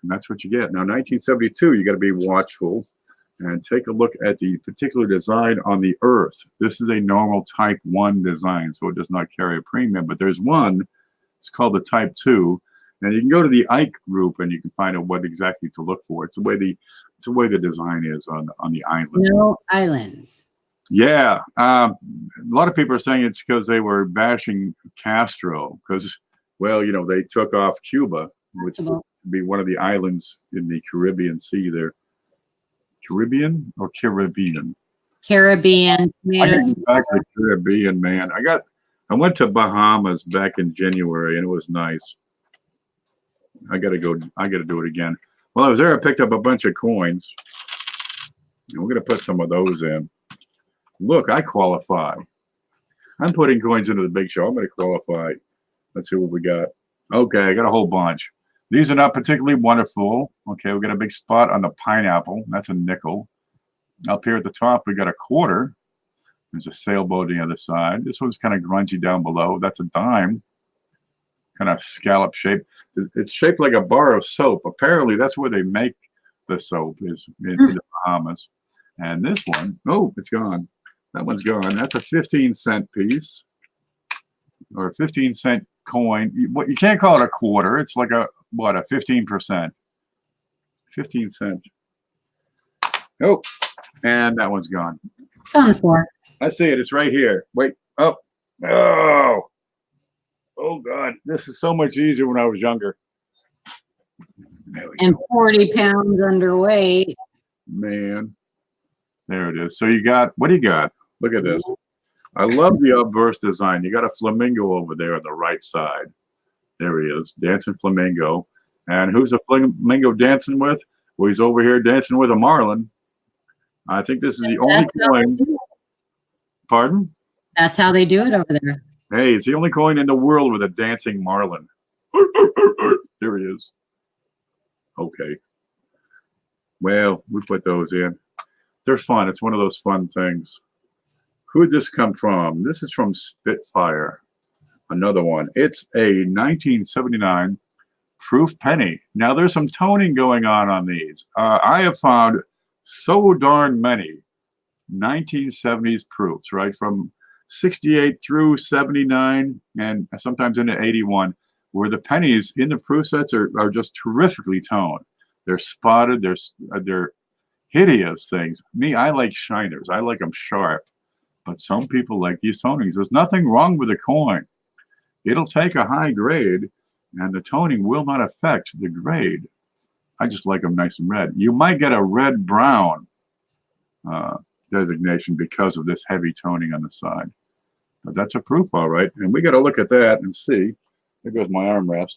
And that's what you get. Now, 1972, you got to be watchful and take a look at the particular design on the Earth. This is a normal Type 1 design, so it does not carry a premium. But there's one, it's called the Type 2. And you can go to the Ike group and you can find out what exactly to look for. It's the way the design is on the island. No islands. Yeah. A lot of people are saying it's because they were bashing Castro because, well, you know, they took off Cuba, which would be one of the islands in the Caribbean Sea there. Caribbean or Caribbean? Caribbean. I got back to Caribbean, man. I went to Bahamas back in January and it was nice. I gotta do it again. Well, I was there, I picked up a bunch of coins. And we're gonna put some of those in. Look, I qualify. I'm putting coins into the big show. I'm gonna qualify. Let's see what we got. Okay, I got a whole bunch. These are not particularly wonderful. Okay, we got a big spot on the pineapple. That's a nickel. Up here at the top, we got a quarter. There's a sailboat on the other side. This one's kind of grungy down below. That's a dime. Kind of scallop shape. It's shaped like a bar of soap. Apparently, that's where they make the soap, is in the Bahamas. And this one, oh, it's gone. That one's gone. That's a 15-cent piece, or a 15-cent coin. You can't call it a quarter. It's like a 15%. 15 cents. Oh, and that one's gone. It's on the floor. I see it. It's right here. Wait. Oh. Oh, God. This is so much easier when I was younger. And 40 pounds underweight. Man. There it is. So you got, what do you got? Look at this. I love the obverse design. You got a flamingo over there on the right side. There he is, dancing flamingo. And who's the flamingo dancing with? Well, he's over here dancing with a marlin. I think this is the only coin. Pardon? That's how they do it over there. Hey, it's the only coin in the world with a dancing marlin. There he is. Okay. Well, we put those in. They're fun. It's one of those fun things. Who'd this come from? This is from Spitfire. Another one. It's a 1979 proof penny. Now, there's some toning going on these. I have found so darn many 1970s proofs, right? From 68 through 79 and sometimes into 81, where the pennies in the proof sets are just terrifically toned. They're spotted. They're hideous things. Me, I like shiners. I like them sharp. But some people like these tonings. There's nothing wrong with the coin. It'll take a high grade, and the toning will not affect the grade. I just like them nice and red. You might get a red-brown designation because of this heavy toning on the side. But that's a proof, all right. And we got to look at that and see. There goes my armrest.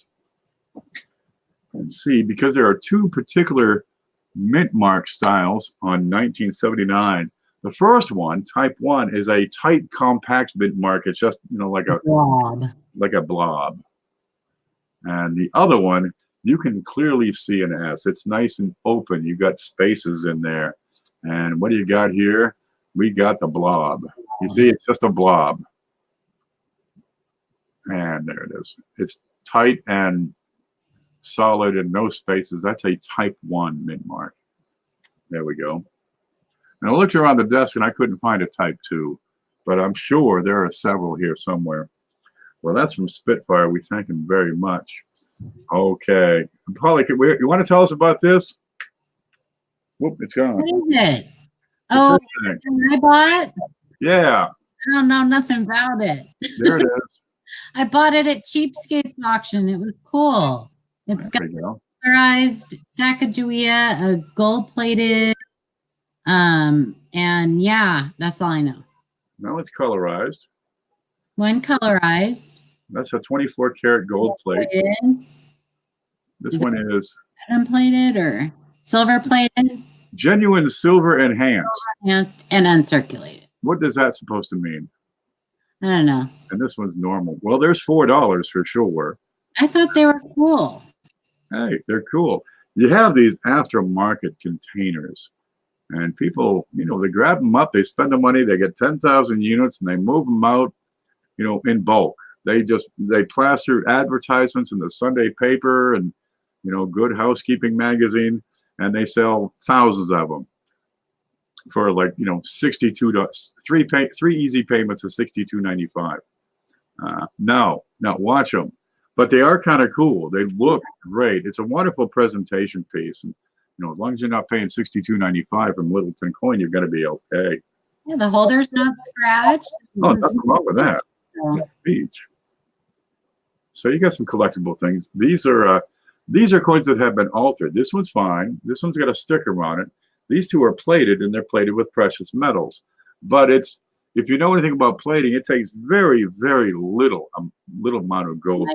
And see, because there are two particular mint mark styles on 1979. The first one, type 1, is a tight, compact mint mark. It's just, like a blob. And the other one, you can clearly see an S. It's nice and open. You got spaces in there. And what do you got here? We got the blob. You see, it's just a blob. And there it is. It's tight and solid and no spaces. That's a type 1 mint mark. There we go. And I looked around the desk and I couldn't find a type 2, but I'm sure there are several here somewhere. Well, that's from Spitfire. We thank him very much. Okay. Polly, you want to tell us about this? Whoop, it's gone. What is it? Oh, I bought? Yeah. I don't know nothing about it. There it is. I bought it at Cheapskates auction. It was cool. It's got colorized Sacagawea, a gold-plated, and yeah, that's all I know. No, it's colorized. One colorized. That's a 24 karat gold plate. This one is plated or silver plated? Genuine silver enhanced. Enhanced and uncirculated. What does that supposed to mean? I don't know. And this one's normal. Well, there's $4 for sure. I thought they were cool. Hey, they're cool. You have these aftermarket containers, and people, they grab them up, they spend the money, they get 10,000 units, and they move them out, in bulk. They plaster advertisements in the Sunday paper and, Good Housekeeping magazine, and they sell thousands of them for like, $62. Three easy payments of $62.95. Now watch them. But they are kind of cool. They look great. It's a wonderful presentation piece. And, as long as you're not paying $62.95 from Littleton Coin, you're going to be okay. Yeah, the holder's not scratched. Oh, nothing wrong with that. Beach. So you got some collectible things. These are coins that have been altered. This one's fine. This one's got a sticker on it. These two are plated, and they're plated with precious metals. But if you know anything about plating, it takes very, very little amount of gold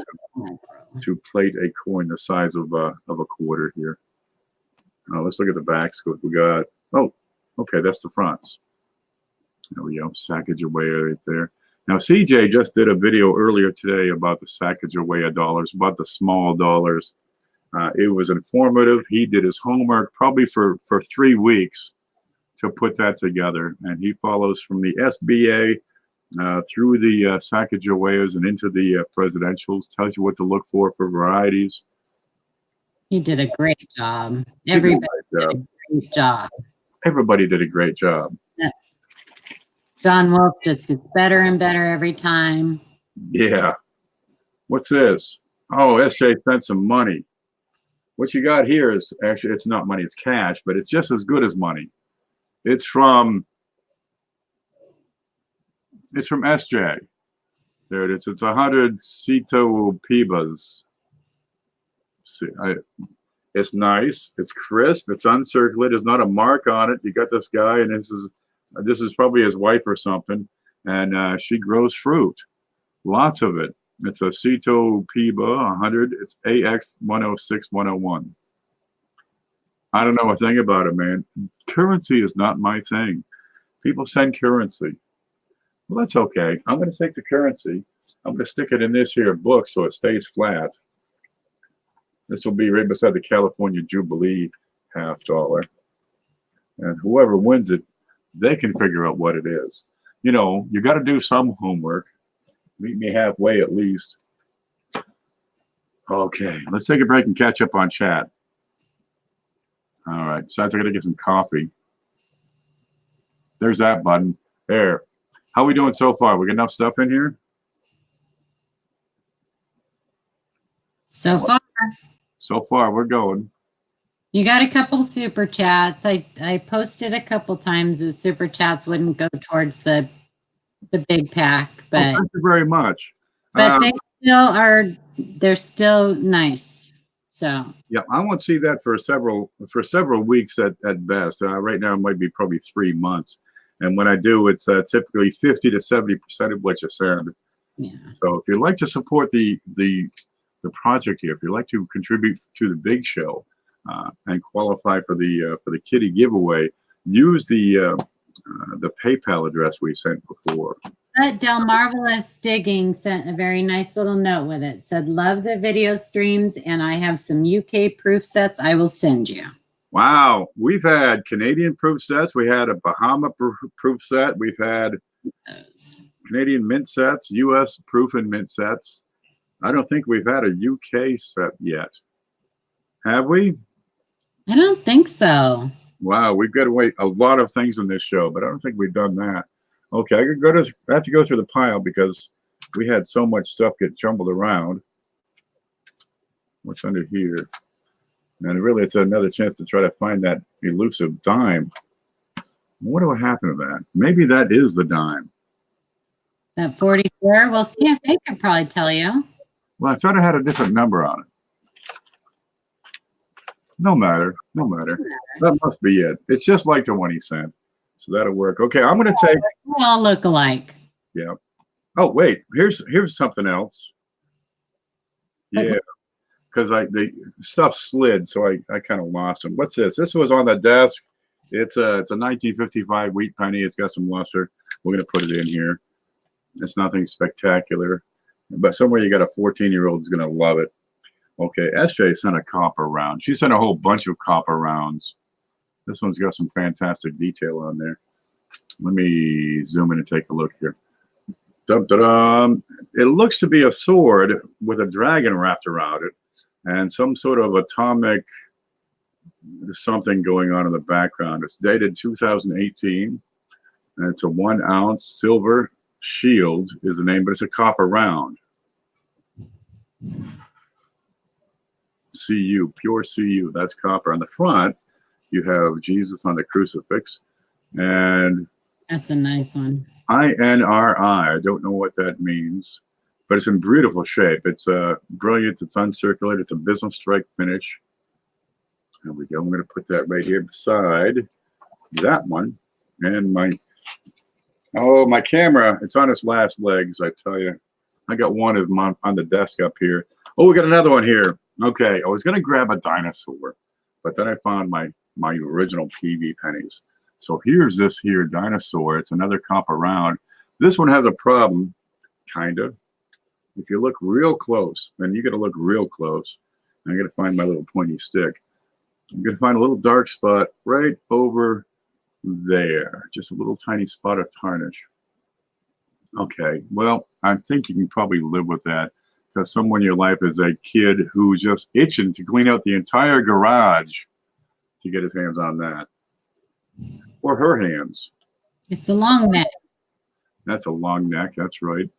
to plate a coin the size of a quarter here. Let's look at the backs. What we got? Oh, okay, that's the fronts. There we go. Sacagawea right there. Now, CJ just did a video earlier today about the Sacagawea dollars, about the small dollars. It was informative. He did his homework probably for 3 weeks to put that together, and he follows from the SBA through the Sacagaweas and into the presidentials, tells you what to look for varieties. He did a great job. Everybody did a great job. Everybody did a great job. Yeah. John Wolf just gets better and better every time. Yeah. What's this? Oh, SJ spent some money. What you got here is actually, it's not money, it's cash, but it's just as good as money. It's from SJ. There it is. It's 100 Cito Pibas. See, it's nice. It's crisp. It's uncirculated. There's not a mark on it. You got this guy, and this is probably his wife or something, and she grows fruit, lots of it. It's a Cito Piba 100. It's AX 106101. I don't know a thing about it, man. Currency is not my thing. People send currency. Well, that's okay. I'm going to take the currency. I'm going to stick it in this here book so it stays flat. This will be right beside the California Jubilee $50. And whoever wins it, they can figure out what it is. You know, you got to do some homework. Meet me halfway at least. Okay, let's take a break and catch up on chat. All right, besides I got to get some coffee. There's that button. There. How we doing so far? We got enough stuff in here? So far. So far, we're going. You got a couple super chats. I posted a couple times that super chats wouldn't go towards the big pack, but thank you very much. They still are. They're still nice. So yeah, I won't see that for several weeks at best. Right now, it might be probably 3 months, and when I do, it's typically 50 to 70% of what you send. Yeah. So if you'd like to support the project here, if you'd like to contribute to the big show and qualify for the kitty giveaway, use the PayPal address we sent before. But Del Marvelous Digging sent a very nice little note with it. Said, love the video streams, and I have some UK proof sets I will send you. Wow. We've had Canadian proof sets. We had a Bahama proof set. We've had Canadian mint sets, US proof and mint sets. I don't think we've had a UK set yet. Have we? I don't think so. Wow, we've got to wait a lot of things on this show, but I don't think we've done that. Okay, I have to go through the pile because we had so much stuff get jumbled around. What's under here? And really, it's another chance to try to find that elusive dime. What will happen to that? Maybe that is the dime. That 44? We'll see if they could probably tell you. Well, I thought I had a different number on it. No matter. That must be it. It's just like the one he sent. So that'll work. Okay, I'm going to take. They all look alike. Yeah. Oh, wait. Here's something else. Yeah. Because the stuff slid, so I kind of lost them. What's this? This was on the desk. It's a 1955 wheat penny. It's got some luster. We're going to put it in here. It's nothing spectacular. But somewhere you got a 14-year-old who's going to love it. Okay, SJ sent a copper round. She sent a whole bunch of copper rounds. This one's got some fantastic detail on there. Let me zoom in and take a look here. Dum-da-dum. It looks to be a sword with a dragon wrapped around it and some sort of atomic something going on in the background. It's dated 2018. And it's a 1 ounce silver shield is the name, but it's a copper round. CU, pure CU, that's copper. On the front, you have Jesus on the crucifix, and that's a nice one. INRI. I don't know what that means, but it's in beautiful shape. It's brilliant. It's uncirculated. It's a business strike finish. There we go. I'm going to put that right here beside that one, and my camera. It's on its last legs. I tell you, I got one of them on the desk up here. Oh, we got another one here. Okay, I was going to grab a dinosaur, but then I found my original PV pennies. So here's this here dinosaur. It's another copper round. This one has a problem, kind of. If you look real close, then you got to look real close. I'm going to find my little pointy stick. I'm going to find a little dark spot right over there. Just a little tiny spot of tarnish. Okay, well, I think you can probably live with that. Because someone in your life is a kid who's just itching to clean out the entire garage to get his hands on that. Or her hands. It's a long neck. That's a long neck, that's right.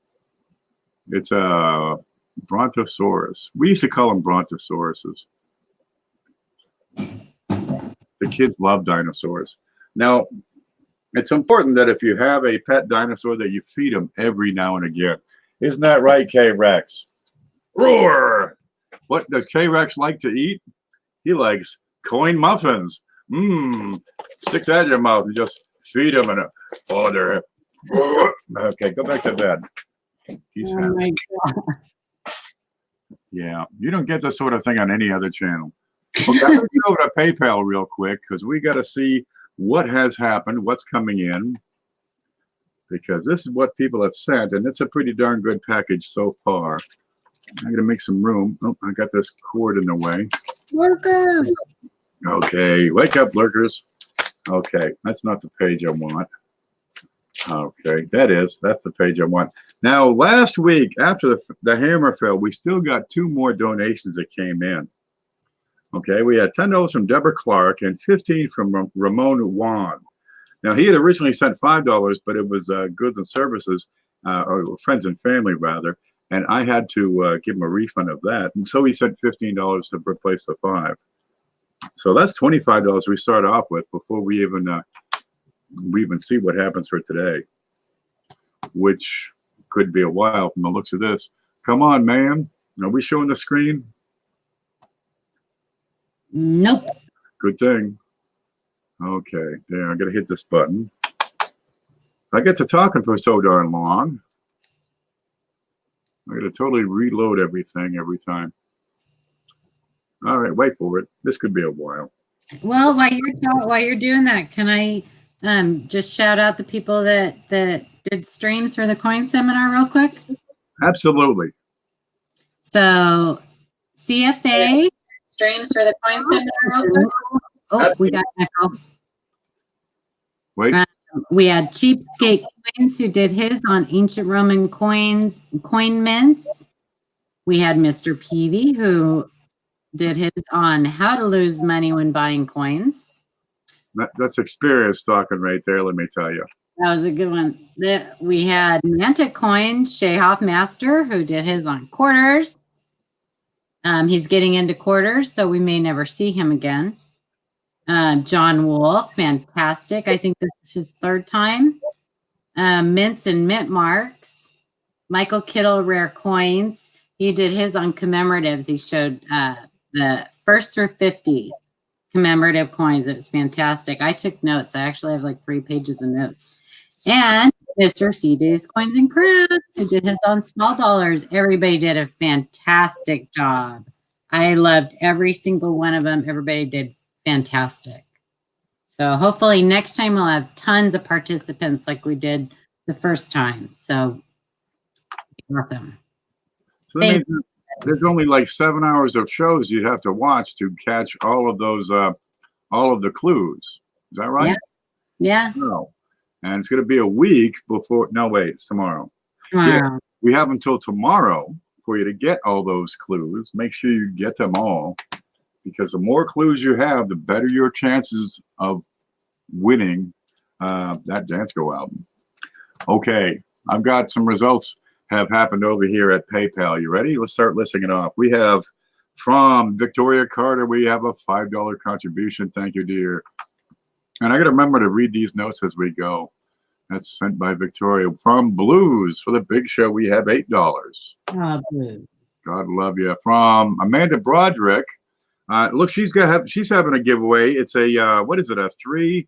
It's a brontosaurus. We used to call them brontosauruses. The kids love dinosaurs. Now, it's important that if you have a pet dinosaur that you feed them every now and again. Isn't that right, K-Rex? Roar! What does K-Rex like to eat? He likes coin muffins. Stick that in your mouth and just feed him. Oh, they're okay. Go back to bed. He's oh my God. Yeah, you don't get this sort of thing on any other channel. Okay, I'm gonna go over to PayPal real quick because we got to see what has happened, what's coming in. because this is what people have sent, and it's a pretty darn good package so far. I'm gonna make some room. Oh, I got this cord in the way. Workers. Okay, wake up, lurkers. Okay, that's not the page I want. Okay, that's the page I want. Now, last week after the hammer fell, we still got 2 more donations that came in. Okay, we had $10 from Deborah Clark and 15 from Ramon Juan. Now, he had originally sent $5, but it was goods and services, or friends and family rather, and I had to give him a refund of that. And so he sent $15 to replace the 5. So that's $25 we start off with before we even see what happens for today, which could be a while from the looks of this. Come on, man. Are we showing the screen? Nope. Good thing. Okay, there, I'm gonna hit this button. I get to talking for so darn long. I gotta totally reload everything every time. All right, wait for it. This could be a while. Well, while you're doing that, can I just shout out the people that did streams for the coin seminar real quick? Absolutely. So CFA streams for the coin seminar real quick. Oh, we got echo. Wait. We had Cheapskate Coins who did his on ancient Roman coins, coin mints. We had Mr. Peavy who did his on how to lose money when buying coins. That's experience talking right there, let me tell you. That was a good one. We had Mantic Coins, Shay Hoffmaster, who did his on quarters. He's getting into quarters, so we may never see him again. John Wolf, fantastic. I think this is his 3rd time. Mints and mint marks. Michael Kittle, rare coins. He did his on commemoratives. He showed the 1st through 50 commemorative coins. It was fantastic. I took notes. I actually have like 3 pages of notes. And Mr. CJ's Coins and Crafts, who did his on small dollars. Everybody did a fantastic job. I loved every single one of them. Everybody did fantastic. So hopefully next time we'll have tons of participants like we did the first time. So welcome. So that means there's only like 7 hours of shows you'd have to watch to catch all of those, all of the clues. Is that right? Yeah. No. And it's going to be a week before. No, wait, it's tomorrow. Yeah, we have until tomorrow for you to get all those clues. Make sure you get them all, because the more clues you have, the better your chances of winning that Dance Go album. Okay, I've got some results have happened over here at PayPal. You ready? Let's start listing it off. We have from Victoria Carter, we have a $5 contribution. Thank you, dear. And I got to remember to read these notes as we go. That's sent by Victoria. From Blues for the big show, we have $8. Oh, Blues. God love you. From Amanda Broderick, look, she's having a giveaway. It's a what is it? A 3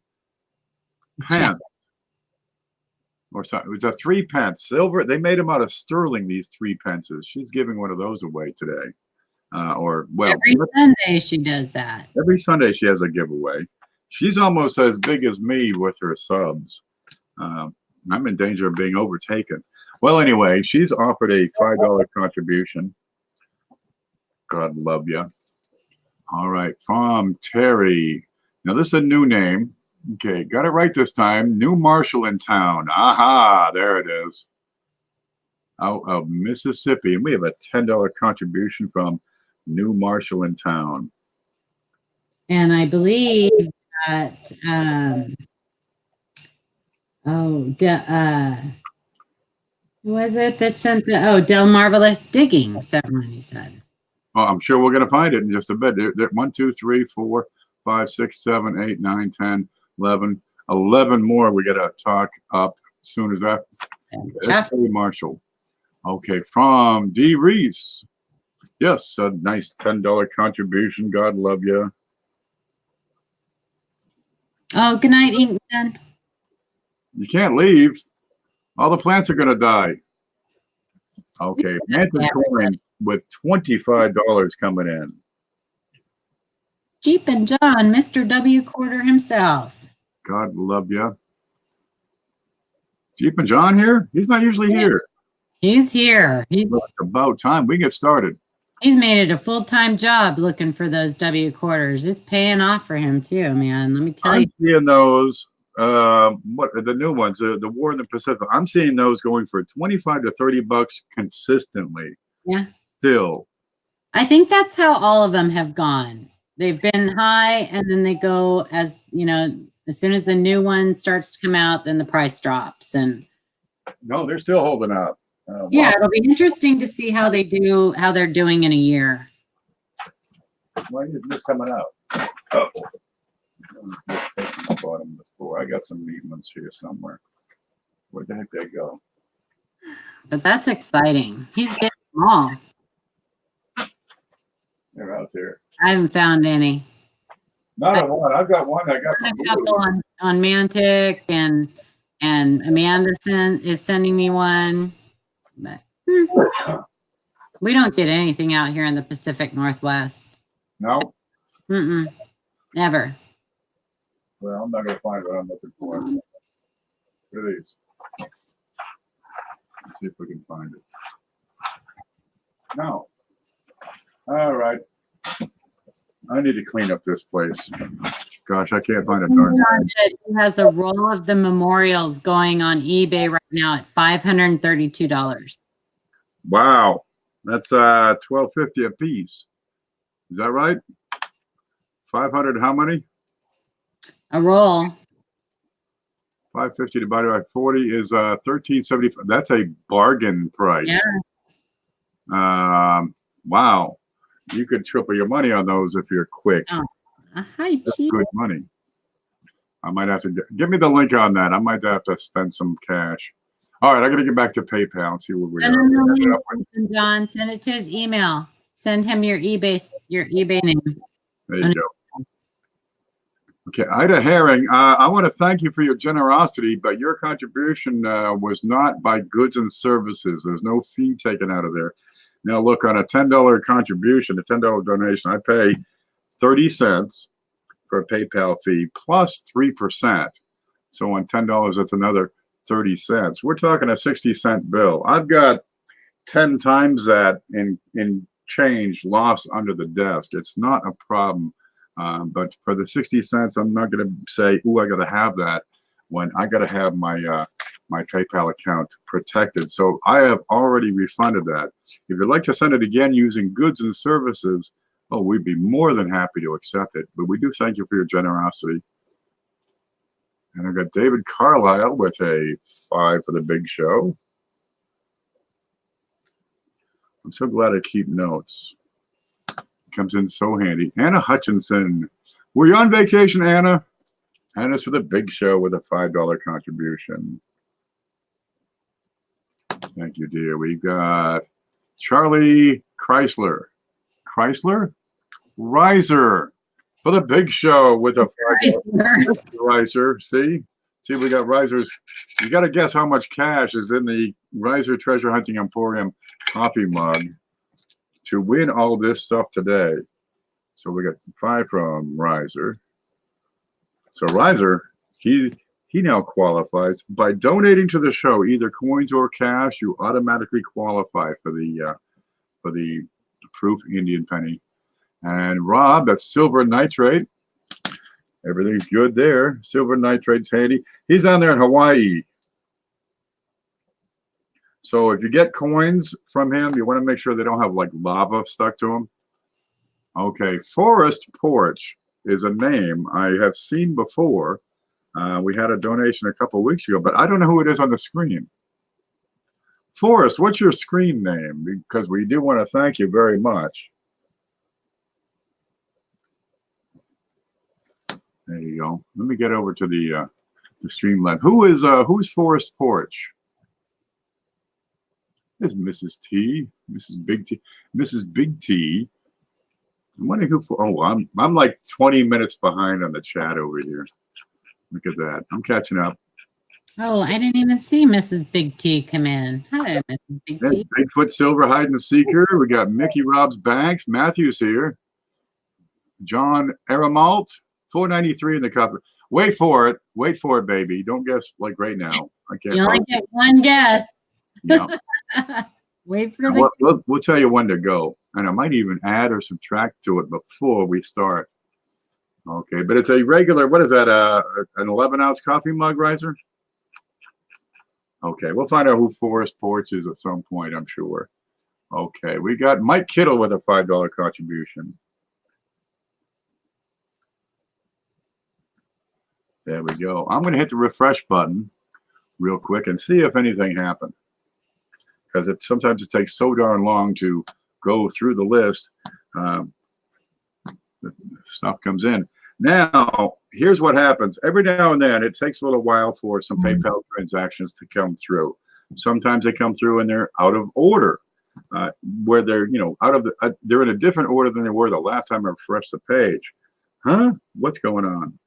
pence or something. It was a 3 pence silver. They made them out of sterling. These 3 pences. She's giving one of those away today. Or well, every Sunday she does that. Every Sunday she has a giveaway. She's almost as big as me with her subs. I'm in danger of being overtaken. Well, anyway, she's offered a $5 contribution. God love you. All right, from Terry. Now, this is a new name. Okay, got it right this time. New Marshall in town. Aha, there it is. Out of Mississippi. And we have a $10 contribution from New Marshall in town. And I believe that, who was it that sent the, Del Marvelous Digging, somebody said. Well, I'm sure we're going to find it in just a bit. There, 1, 2, 3, 4, 5, 6, 7, 8, 9, 10, 11. 11 more we got to talk up as soon as that. That's Terry Marshall. Okay, from D. Reese. Yes, a nice $10 contribution. God love you. Oh, good night, Inkman. You can't leave. All the plants are going to die. Okay, Manton Coins with $25 coming in. Jeep and John, Mr. W. Quarter himself. God love you. Jeep and John here? He's not usually here. He's here. Well, it's about time we get started. He's made it a full-time job looking for those W quarters. It's paying off for him too, man. Let me tell you. I'm seeing those, what the new ones, the War in the Pacific. I'm seeing those going for 25 to 30 bucks consistently. Yeah. Still. I think that's how all of them have gone. They've been high, and then they go as, you know, as soon as the new one starts to come out, then the price drops. And no, they're still holding up. Yeah, it'll be interesting to see how they're doing in a year. Why is this coming out? Oh, I bought them before. I got some neat ones here somewhere. Where the heck they go? But that's exciting. He's getting them all. They're out there. I haven't found any. Not a one. I've got one. I got a couple on Mantic, and Amanda is sending me one. But we don't get anything out here in the Pacific Northwest. No? Never. Well, I'm not going to find what I'm looking for. What are these? Let's see if we can find it. No. All right. I need to clean up this place. Gosh, I can't find a darn thing. He has a roll of the memorials going on eBay right now at $532. Wow, that's $12.50 a piece. Is that right? 500. How many? A roll. 550 divided by 40 is $13.75. That's a bargain price. Yeah. Wow, you could triple your money on those if you're quick. Oh. Hi, That's Chief. good money. I might have to give me the link on that. I might have to spend some cash. All right, I got to get back to PayPal and see what we got. John, send it to his email. Send him your eBay name. There you go. Okay, Ida Herring, I want to thank you for your generosity, but your contribution was not by goods and services. There's no fee taken out of there. Now, look, on a $10 contribution, a $10 donation, I pay 30 cents for a PayPal fee plus 3%. So on $10, that's another 30 cents. We're talking a 60-cent bill. I've got 10 times that in change lost under the desk. It's not a problem. But for the 60 cents, I'm not going to say, "Ooh, I got to have that," when I got to have my my PayPal account protected. So I have already refunded that. If you'd like to send it again using goods and services, oh, we'd be more than happy to accept it. But we do thank you for your generosity. And I've got David Carlisle with a 5 for the big show. I'm so glad I keep notes. Comes in so handy. Anna Hutchinson. Were you on vacation, Anna? Anna's for the big show with a $5 contribution. Thank you, dear. We've got Charlie Chrysler. Chrysler? Riser for the big show with a $5 riser. See, we got risers. You got to guess how much cash is in the Riser Treasure Hunting Emporium coffee mug to win all this stuff today. So we got 5 from Riser. So Riser, he now qualifies by donating to the show, either coins or cash. You automatically qualify for the proof Indian penny. And Rob, that's silver nitrate. Everything's good there. Silver nitrate's handy. He's on there in Hawaii. So if you get coins from him, you want to make sure they don't have like lava stuck to them. Okay, Forest Porch is a name I have seen before. We had a donation a couple weeks ago, but I don't know who it is on the screen. Forrest, what's your screen name? Because we do want to thank you very much. There you go. Let me get over to the Streamlab. Who's Forest Porch? There's Mrs. T, Mrs. Big T, Mrs. Big T. I'm wondering who. Oh, I'm like 20 minutes behind on the chat over here. Look at that. I'm catching up. Oh, I didn't even see Mrs. Big T come in. Hi, Mrs. Big T. Bigfoot Silver Hide and Seeker. We got Mickey Robs Banks. Matthew's here. John Aramalt. $4.93 in the cup. Wait for it. Wait for it, baby. Don't guess like right now. I can't. You only get one guess. Yeah. Wait for the. We'll tell you when to go, and I might even add or subtract to it before we start. Okay, but it's a regular. What is that? An 11-ounce coffee mug, Riser? Okay, we'll find out who Forest Porch is at some point, I'm sure. Okay, we got Mike Kittle with a $5 contribution. There we go. I'm going to hit the refresh button real quick and see if anything happened. Because sometimes it takes so darn long to go through the list. Stuff comes in. Now, here's what happens. Every now and then, it takes a little while for some PayPal transactions to come through. Sometimes they come through and they're out of order, where they're, they're in a different order than they were the last time I refreshed the page. Huh? What's going on?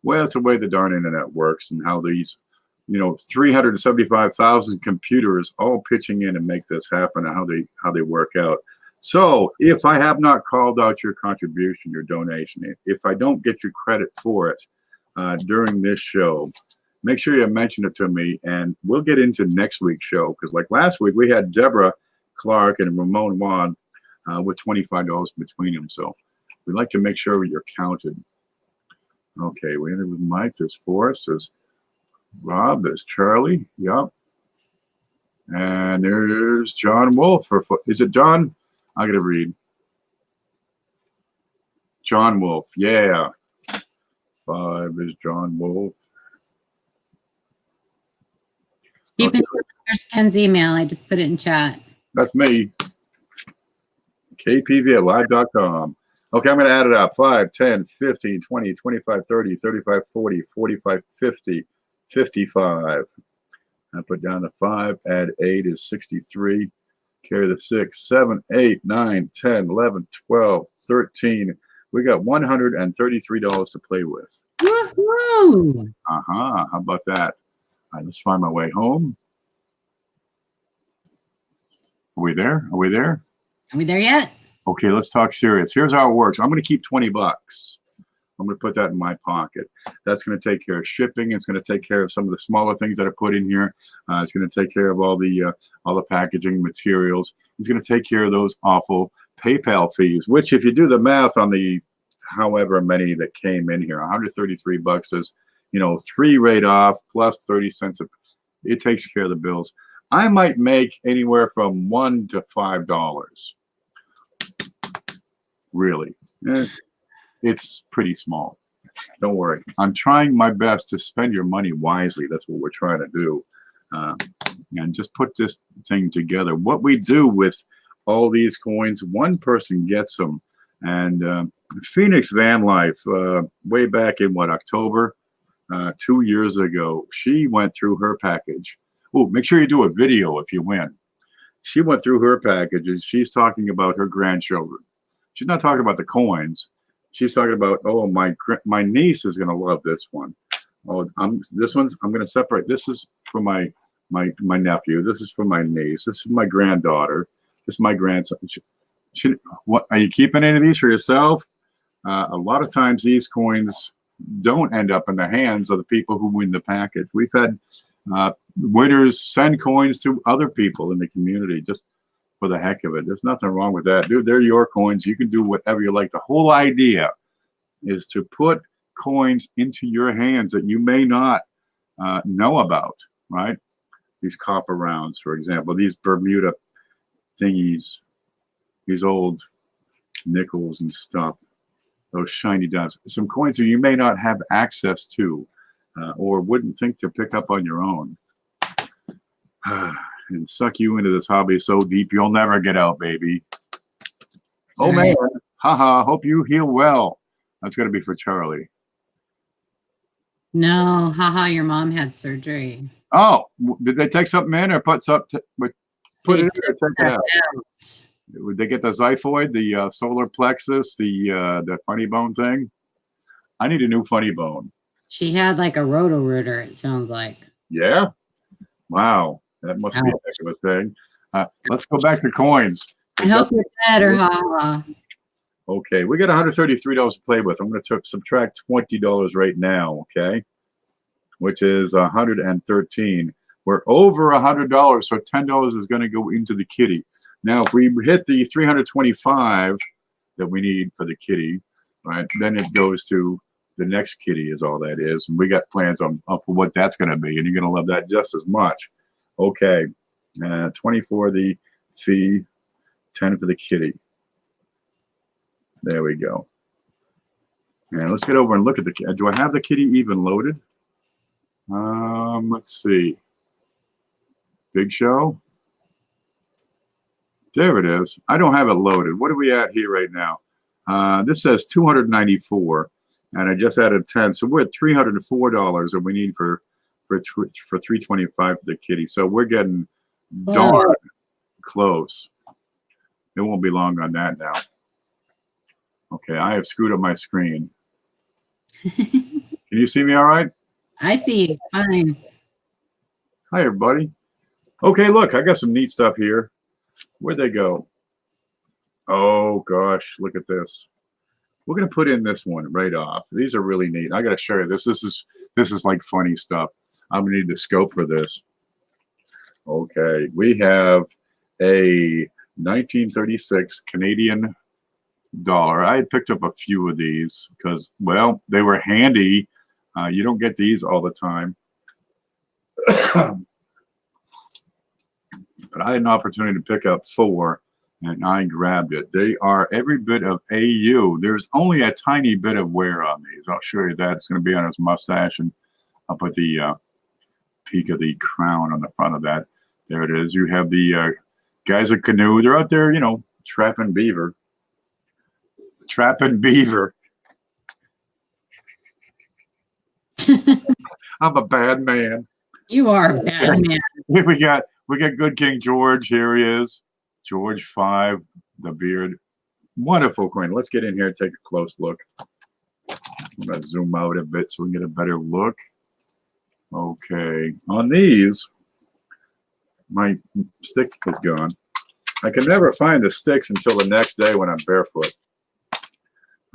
Well, it's the way the darn internet works and how these, 375,000 computers all pitching in and make this happen and how they work out. So if I have not called out your contribution, your donation, if I don't get your credit for it during this show, make sure you mention it to me, and we'll get into next week's show. Because like last week, we had Deborah Clark and Ramon Juan with $25 between them. So we'd like to make sure you're counted. Okay, we ended with Mike. There's Forrest. There's Rob. There's Charlie. Yup. And there's John Wolf. Is it John? I gotta read. John Wolf. Yeah. 5 is John Wolf. Okay. There's Ken's email. I just put it in chat. That's me. KPV@live.com. Okay, I'm going to add it up. 5, 10, 15, 20, 25, 30, 35, 40, 45, 50, 55. I put down the 5, add 8 is 63. Carry the 6, 7, 8, 9, 10, 11, 12, 13. We got $133 to play with. Woohoo! How about that? All right, let's find my way home. Are we there? Are we there? Are we there yet? Okay, let's talk serious. Here's how it works. I'm going to keep $20. I'm going to put that in my pocket. That's going to take care of shipping. It's going to take care of some of the smaller things that I put in here. It's going to take care of all the packaging materials. It's going to take care of those awful PayPal fees, which if you do the math on the however many that came in here, $133 is, 3 rate off plus 30 cents. It takes care of the bills. I might make anywhere from $1 to $5. Really. It's pretty small. Don't worry. I'm trying my best to spend your money wisely. That's what we're trying to do. And just put this thing together. What we do with all these coins, one person gets them. And Phoenix Van Life, way back in October, 2 years ago, she went through her package. Oh, make sure you do a video if you win. She went through her packages. She's talking about her grandchildren. She's not talking about the coins. She's talking about, oh, my niece is going to love this one. Oh, I'm going to separate. This is for my nephew. This is for my niece. This is my granddaughter. This is my grandson. What are you keeping any of these for yourself? A lot of times these coins don't end up in the hands of the people who win the package. We've had winners send coins to other people in the community just for the heck of it. There's nothing wrong with that. Dude, they're your coins. You can do whatever you like. The whole idea is to put coins into your hands that you may not know about, right? These copper rounds, for example, these Bermuda thingies, these old nickels and stuff, those shiny dimes, some coins that you may not have access to or wouldn't think to pick up on your own. And suck you into this hobby so deep you'll never get out, baby. Oh, man. Haha. Hope you heal well. That's going to be for Charlie. No. Haha, your mom had surgery. Oh, did they take something in or put something? Put it in or take it out? Would they get the xiphoid, the solar plexus, the funny bone thing? I need a new funny bone. She had like a roto-rooter, it sounds like. Yeah? Wow. That must be a heck of a thing. Let's go back to coins. I hope you're better, Haha. Okay, we got $133 to play with. I'm going to subtract $20 right now, okay, which is 113. We're over $100, so $10 is going to go into the kitty. Now, if we hit the 325 that we need for the kitty, right, then it goes to the next kitty is all that is. And we got plans on for what that's going to be, and you're going to love that just as much. Okay, 20 for the fee, 10 for the kitty. There we go. And let's get over and look at the kitty. Do I have the kitty even loaded? Let's see. Big Show. There it is. I don't have it loaded. What are we at here right now? This says 294, and I just added 10, so we're at $304 that we need for 325 for the kitty. So we're getting darn close. It won't be long on that now. Okay, I have screwed up my screen. Can you see me all right? I see you. Fine. Hi, everybody. Okay, look, I got some neat stuff here. Where'd they go? Oh, gosh, look at this. We're going to put in this one right off. These are really neat. I got to show you this. This is like funny stuff. I'm going to need the scope for this. Okay, we have a 1936 Canadian dollar. I had picked up a few of these because, well, they were handy. You don't get these all the time. But I had an opportunity to pick up 4, and I grabbed it. They are every bit of AU. There's only a tiny bit of wear on these. I'll show you that. It's going to be on his mustache and up at the peak of the crown on the front of that. There it is. You have the guys at Canoe. They're out there, you know, trapping beaver. Trapping beaver. I'm a bad man. You are a bad man. We got good King George. Here he is. George V, the beard. Wonderful coin. Let's get in here and take a close look. I'm going to zoom out a bit so we can get a better look. Okay. On these, my stick is gone. I can never find the sticks until the next day when I'm barefoot.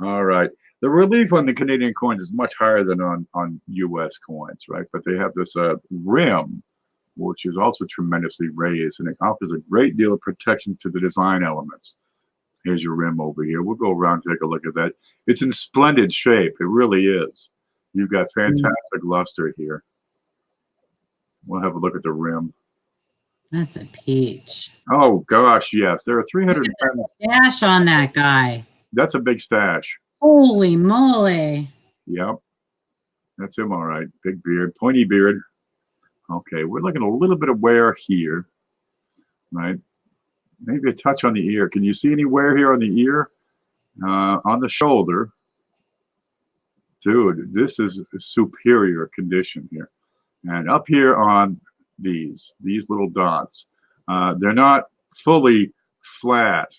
All right. The relief on the Canadian coins is much higher than on U.S. coins, right? But they have this rim, which is also tremendously raised, and it offers a great deal of protection to the design elements. Here's your rim over here. We'll go around and take a look at that. It's in splendid shape. It really is. You've got fantastic luster here. We'll have a look at the rim. That's a peach. Oh, gosh, yes. There are 310. Stash on that guy. That's a big stash. Holy moly. Yep. That's him, all right. Big beard, pointy beard. Okay, we're looking at a little bit of wear here, right? Maybe a touch on the ear. Can you see any wear here on the ear? On the shoulder. Dude, this is a superior condition here. And up here on these little dots, they're not fully flat.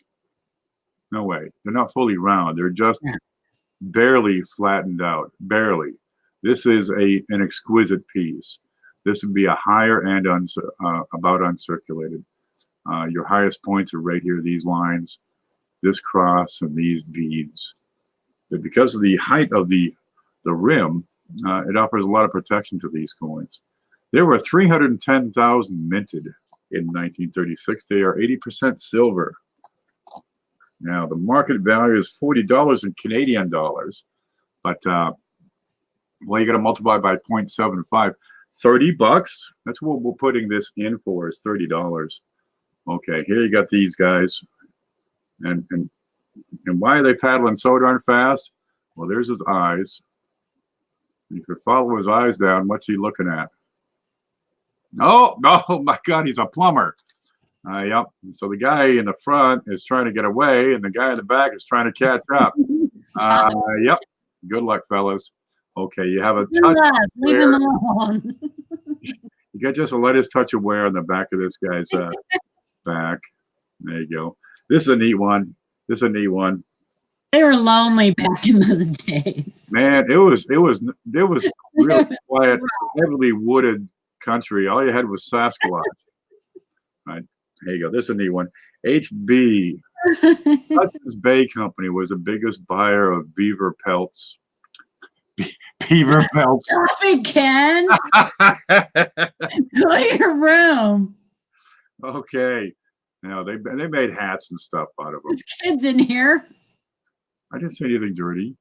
No way. They're not fully round. They're just barely flattened out. Barely. This is an exquisite piece. This would be a higher end about uncirculated. Your highest points are right here, these lines, this cross, and these beads. But because of the height of the rim, it offers a lot of protection to these coins. There were 310,000 minted in 1936. They are 80% silver. Now, the market value is $40 in Canadian dollars, but well, you got to multiply by 0.75. $30. That's what we're putting this in for, is $30. Okay, here you got these guys, and why are they paddling so darn fast? Well, there's his eyes. You could follow his eyes down. What's he looking at? Oh my God, he's a plumber. Yep. So the guy in the front is trying to get away, and the guy in the back is trying to catch up. Yep. Good luck, fellas. Okay, you have a touch. Leave him alone. You got just a lightest touch of wear on the back of this guy's back. There you go. This is a neat one. This is a neat one. They were lonely back in those days. Man, it was really quiet, heavily wooded country. All you had was Sasquatch. Right. There you go. This is a neat one. HB Hudson's Bay Company was the biggest buyer of beaver pelts. Beaver pelts. Stop it, Ken. Go to your room. Okay. Now they made hats and stuff out of them. There's kids in here. I didn't say anything dirty.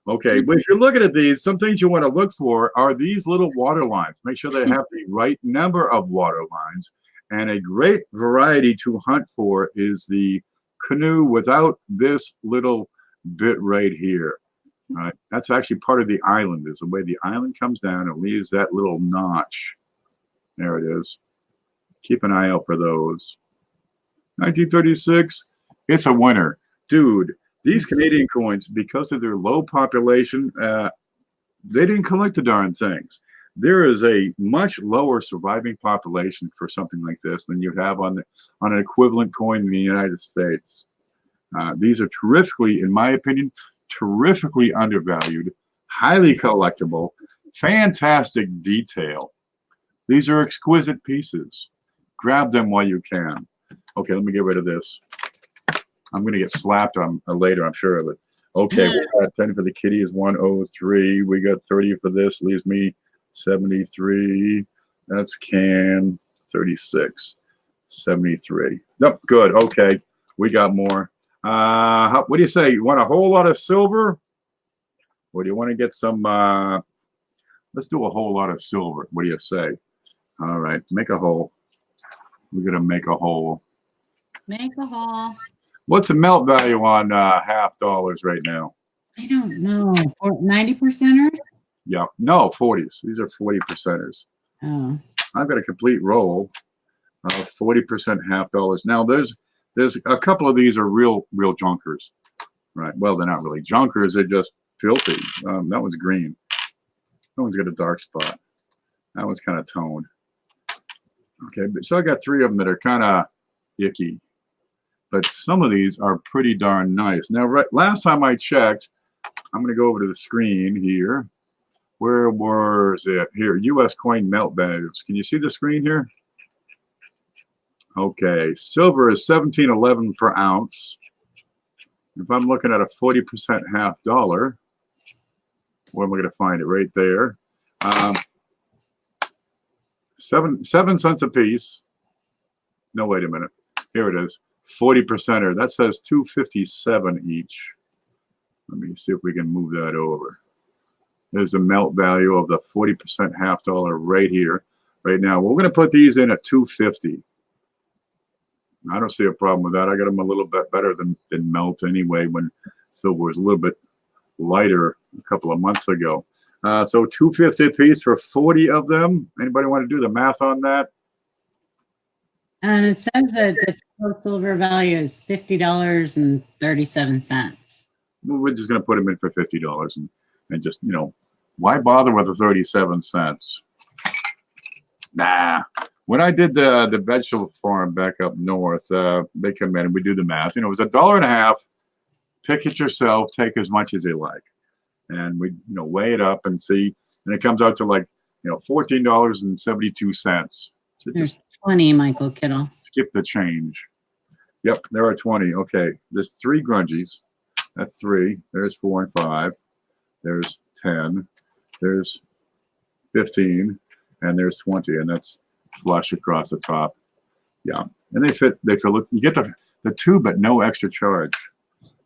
Okay, but if you're looking at these, some things you want to look for are these little water lines. Make sure they have the right number of water lines. And a great variety to hunt for is the canoe without this little bit right here. All right, that's actually part of the island. Is the way the island comes down and leaves that little notch. There it is. Keep an eye out for those. 1936, it's a winner. Dude, these Canadian coins, because of their low population, they didn't collect the darn things. There is a much lower surviving population for something like this than you have on an equivalent coin in the United States. These are terrifically, in my opinion, terrifically undervalued, highly collectible, fantastic detail. These are exquisite pieces. Grab them while you can. Okay, let me get rid of this. I'm going to get slapped on later, I'm sure of it. Okay, we got 10 for the kitty is 103. We got 30 for this, leaves me 73. That's can 36. 73. Nope, good. Okay, we got more. What do you say? You want a whole lot of silver? Or do you want to get some? Let's do a whole lot of silver. What do you say? All right, make a hole. We're going to make a hole. Make a hole. What's the melt value on $50 right now? I don't know. 90%ers? Yeah, no, 40s. These are 40%ers. Oh. I've got a complete roll of 40% $50. Now there's a couple of these are real junkers, right? Well, they're not really junkers. They're just filthy. That one's green. That one's got a dark spot. That one's kind of toned. Okay, so I got 3 of them that are kind of icky. But some of these are pretty darn nice. Now, last time I checked, I'm going to go over to the screen here. Where was it? Here, U.S. coin melt values. Can you see the screen here? Okay, silver is $17.11 per ounce. If I'm looking at a 40% $50, where am I going to find it? Right there. 7 cents a piece. No, wait a minute. Here it is. 40%er. That says $2.57 each. Let me see if we can move that over. There's the melt value of the 40% $50 right here. Right now, we're going to put these in at $2.50. I don't see a problem with that. I got them a little bit better than melt anyway when silver was a little bit lighter a couple of months ago. So $2.50 a piece for 40 of them. Anybody want to do the math on that? It says that the total silver value is $50.37. Well, we're just going to put them in for $50 and just, you know, why bother with the 37 cents? Nah. When I did the vegetable farm back up north, they come in and we do the math. You know, it was $1.50. Pick it yourself. Take as much as you like, and we, you know, weigh it up and see, and it comes out to like, you know, $14.72. So There's 20, Michael Kittle. Skip the change. Yep, there are 20. Okay, there's 3 grungies. That's 3. There's 4 and 5. There's 10. There's 15, and there's 20, and that's flush across the top. Yeah, and they fit. You get the 2, but no extra charge.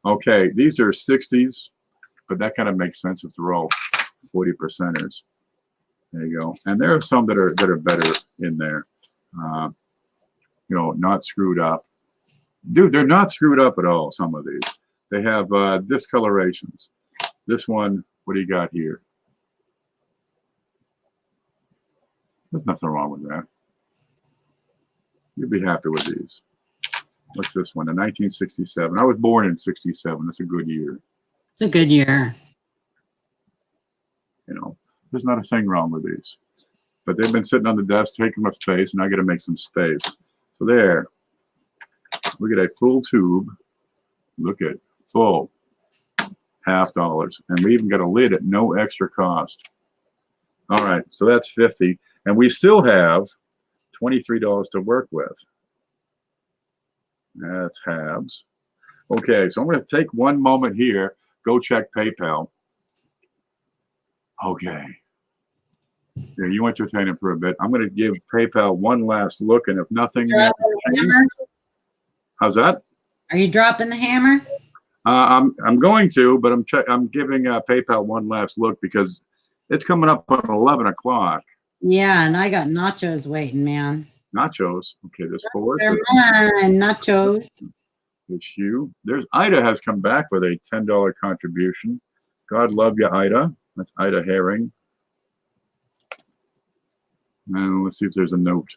Okay, these are 60s, but that kind of makes sense if they're all 40%ers. There you go. And there are some that are better in there. You know, not screwed up. Dude, they're not screwed up at all, some of these. They have discolorations. This one, what do you got here? There's nothing wrong with that. You'd be happy with these. What's this one? A 1967. I was born in 67. That's a good year. It's a good year. You know, there's not a thing wrong with these. But they've been sitting on the desk taking up space, and I got to make some space. So there. We get a full tube. Look at full $50. And we even got a lid at no extra cost. All right, so that's 50. And we still have $23 to work with. That's halves. Okay, so I'm going to take one moment here. Go check PayPal. Okay. Yeah, you entertain it for a bit. I'm going to give PayPal one last look, and if nothing changes, how's that? Are you dropping the hammer? I'm going to, but I'm giving PayPal one last look because it's coming up on 11 o'clock. Yeah, and I got nachos waiting, man. Nachos. Okay, there's 4. They're mine, nachos. There's you. There's Ida has come back with a $10 contribution. God love you, Ida. That's Ida Herring. And let's see if there's a note.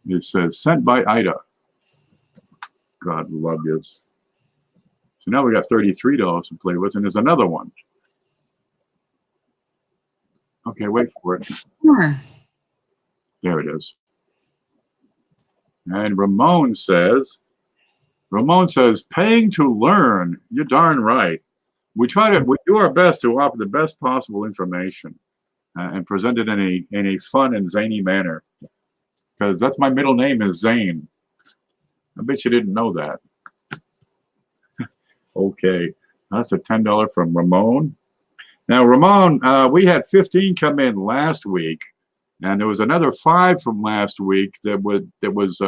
It says, sent by Ida. God love you. So now we got $33 to play with, and there's another one. Okay, wait for it. Sure. There it is. And Ramon says, paying to learn. You're darn right. We do our best to offer the best possible information and present it in a fun and zany manner. Because that's my middle name is Zane. I bet you didn't know that. Okay, that's a $10 from Ramon. Now, Ramon, we had 15 come in last week, and there was another 5 from last week that was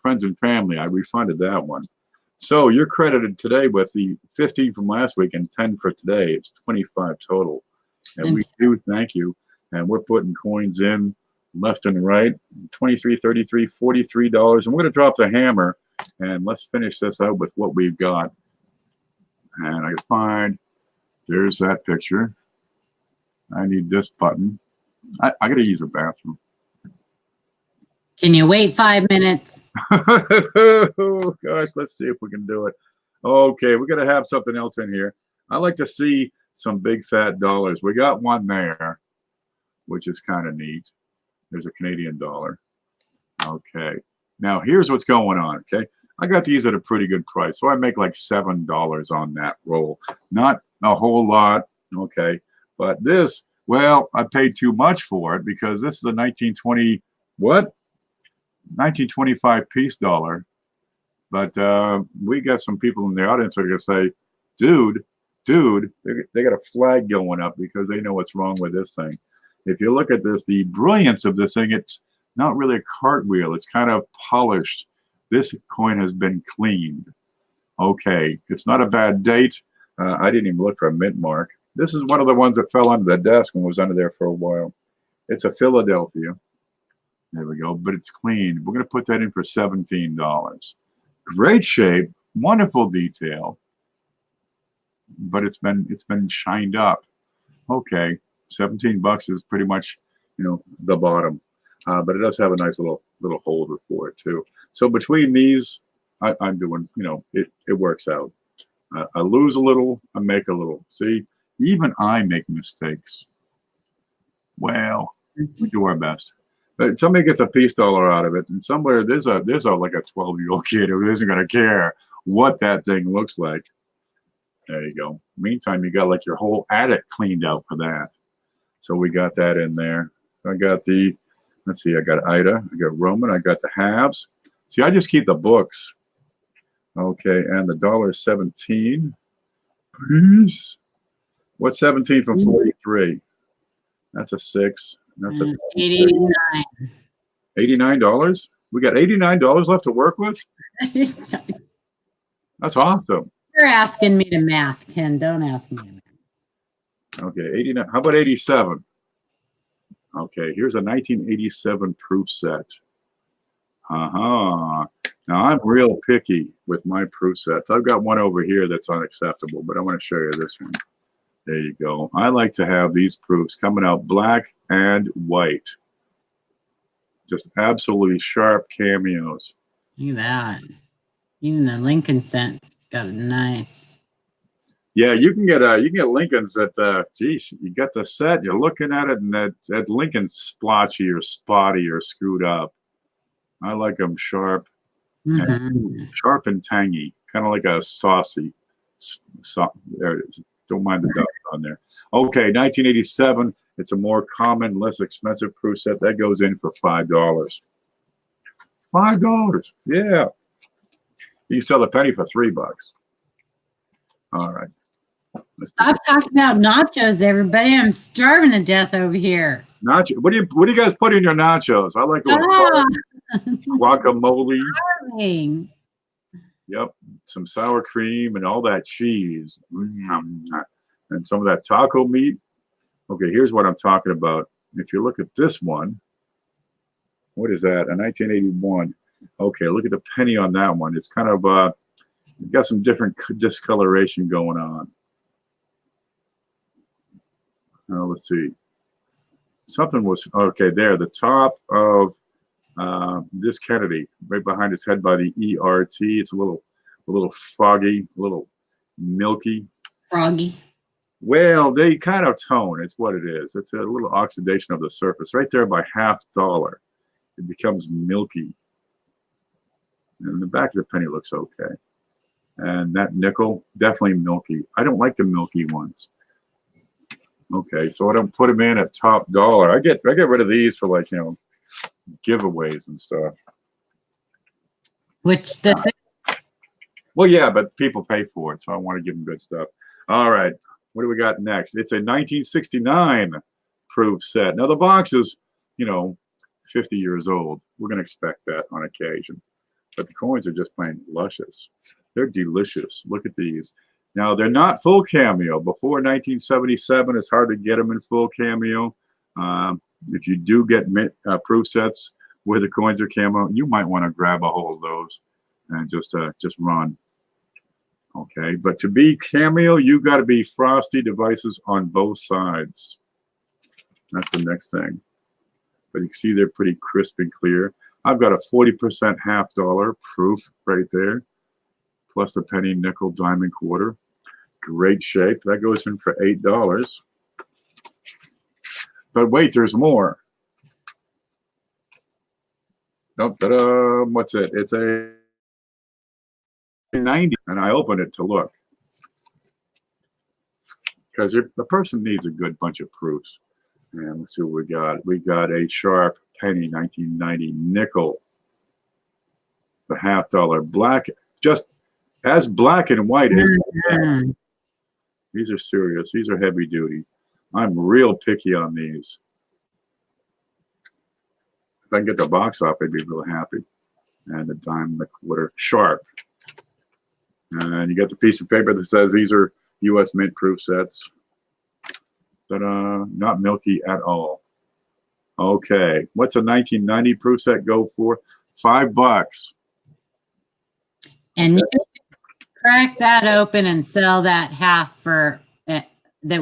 friends and family. I refunded that one. So you're credited today with the 15 from last week and 10 for today. It's 25 total. And we do thank you. And we're putting coins in left and right, 23, 33, $43. And we're going to drop the hammer, and let's finish this out with what we've got. And I can find, there's that picture. I need this button. I got to use the bathroom. Can you wait 5 minutes? Oh, gosh, let's see if we can do it. Okay, we're going to have something else in here. I like to see some big fat dollars. We got one there, which is kind of neat. There's a Canadian dollar. Okay, now here's what's going on, okay? I got these at a pretty good price, so I make like $7 on that roll. Not a whole lot, okay? But this, well, I paid too much for it because this is a 1920, what? 1925 piece dollar. But we got some people in the audience that are going to say, dude, they got a flag going up because they know what's wrong with this thing. If you look at this, the brilliance of this thing, it's not really a cartwheel. It's kind of polished. This coin has been cleaned. Okay, it's not a bad date. I didn't even look for a mint mark. This is one of the ones that fell under the desk and was under there for a while. It's a Philadelphia. There we go, but it's clean. We're going to put that in for $17. Great shape, wonderful detail, but it's been shined up. Okay, $17 is pretty much, the bottom, but it does have a nice little holder for it too. So between these, I'm doing, it works out. I lose a little, I make a little. See, even I make mistakes. Well, we do our best. But somebody gets a piece dollar out of it, and somewhere there's like a 12-year-old kid who isn't going to care what that thing looks like. There you go. Meantime, you got like your whole attic cleaned out for that. So we got that in there. I got let's see, I got Ida, I got Roman, I got the halves. See, I just keep the books. Okay, and the $1.17. Please. What's 17 from 43? That's a 6. That's a 89. $89? We got $89 left to work with? That's awesome. You're asking me to math, Ken. Don't ask me. Okay, 89. How about 87? Okay, here's a 1987 proof set. Now, I'm real picky with my proof sets. I've got one over here that's unacceptable, but I want to show you this one. There you go. I like to have these proofs coming out black and white. Just absolutely sharp cameos. Look at that. Even the Lincoln cents got it nice. Yeah, you can get Lincolns that geez, you got the set, you're looking at it, and that Lincoln's splotchy or spotty or screwed up. I like them sharp, sharp and tangy, kind of like a saucy. There it is. Don't mind the dust on there. Okay, 1987. It's a more common, less expensive proof set. That goes in for $5. $5. Yeah. You can sell the penny for $3. All right. Stop talking about nachos, everybody. I'm starving to death over here. Nacho. What do you guys put in your nachos? I like guacamole. Starving. Yep, some sour cream and all that cheese, and some of that taco meat. Okay, here's what I'm talking about. If you look at this one, what is that? A 1981. Okay, look at the penny on that one. It's kind of got some different discoloration going on. Let's see. Something was okay there. The top of this Kennedy, right behind his head by the ERT. It's a little foggy, a little milky. Froggy. Well, they kind of tone. It's what it is. It's a little oxidation of the surface. Right there by $50, it becomes milky. And the back of the penny looks okay. And that nickel, definitely milky. I don't like the milky ones. Okay, so I don't put them in at top dollar. I get rid of these for, like, giveaways and stuff. Which this is. Well, yeah, but people pay for it, so I want to give them good stuff. All right, what do we got next? It's a 1969 proof set. Now the box is, 50 years old. We're going to expect that on occasion, but the coins are just plain luscious. They're delicious. Look at these. Now they're not full cameo. Before 1977, it's hard to get them in full cameo. If you do get proof sets where the coins are camo, you might want to grab a hold of those and just run. Okay, but to be cameo, you got to be frosty devices on both sides. That's the next thing. But you can see they're pretty crisp and clear. I've got a 40% $50 proof right there, plus the penny, nickel, diamond, quarter. Great shape. That goes in for $8. But wait, there's more. Nope. What's it? It's a 90, and I opened it to look because the person needs a good bunch of proofs. And let's see what we got. We got a sharp penny, 1990 nickel, the $50 black, just as black and white as that. These are serious. These are heavy duty. I'm real picky on these. If I can get the box off, I'd be real happy. And the dime, the quarter, sharp. And you got the piece of paper that says these are U.S. Mint proof sets. But not milky at all. Okay, what's a 1990 proof set go for? $5. And you crack that open and sell that half for that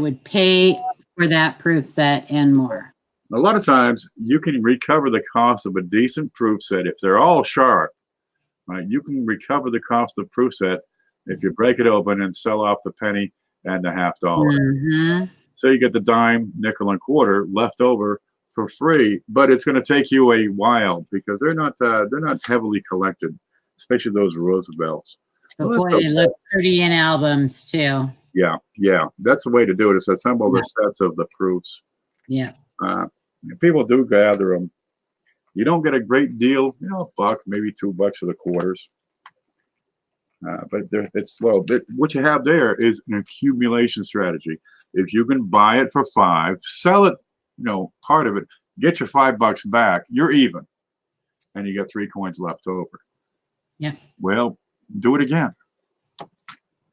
would pay for that proof set and more. A lot of times you can recover the cost of a decent proof set if they're all sharp. Right? You can recover the cost of the proof set if you break it open and sell off the penny and the $50. Mm-hmm. So you get the dime, nickel, and quarter left over for free, but it's going to take you a while because they're not heavily collected, especially those Roosevelts. But boy, they look pretty in albums too. Yeah, that's the way to do it. Is assemble the sets of the proofs. Yeah. People do gather them. You don't get a great deal, $1, maybe $2 for the quarters. But it's slow. But what you have there is an accumulation strategy. If you can buy it for $5, sell it, part of it, get your $5 back, you're even, and you got 3 coins left over. Yeah. Well, do it again.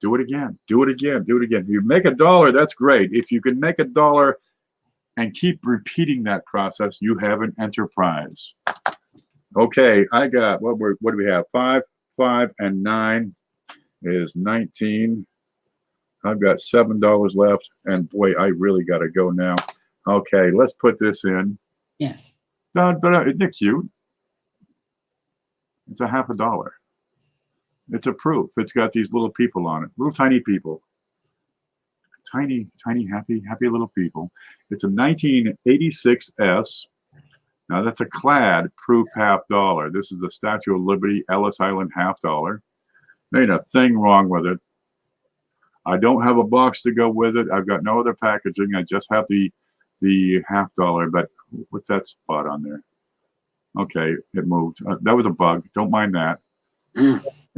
Do it again. Do it again. Do it again. If you make $1, that's great. If you can make $1 and keep repeating that process, you have an enterprise. Okay, I got what do we have? 5, 5, and 9 is 19. I've got $7 left, and boy, I really got to go now. Okay, let's put this in. Yes. But isn't it cute? It's a $50. It's a proof. It's got these little people on it, little tiny people, tiny, happy little people. It's a 1986 S. Now that's a clad proof $50. This is the Statue of Liberty, Ellis Island $50. There ain't a thing wrong with it. I don't have a box to go with it. I've got no other packaging. I just have the $50. But what's that spot on there? Okay, it moved. That was a bug. Don't mind that.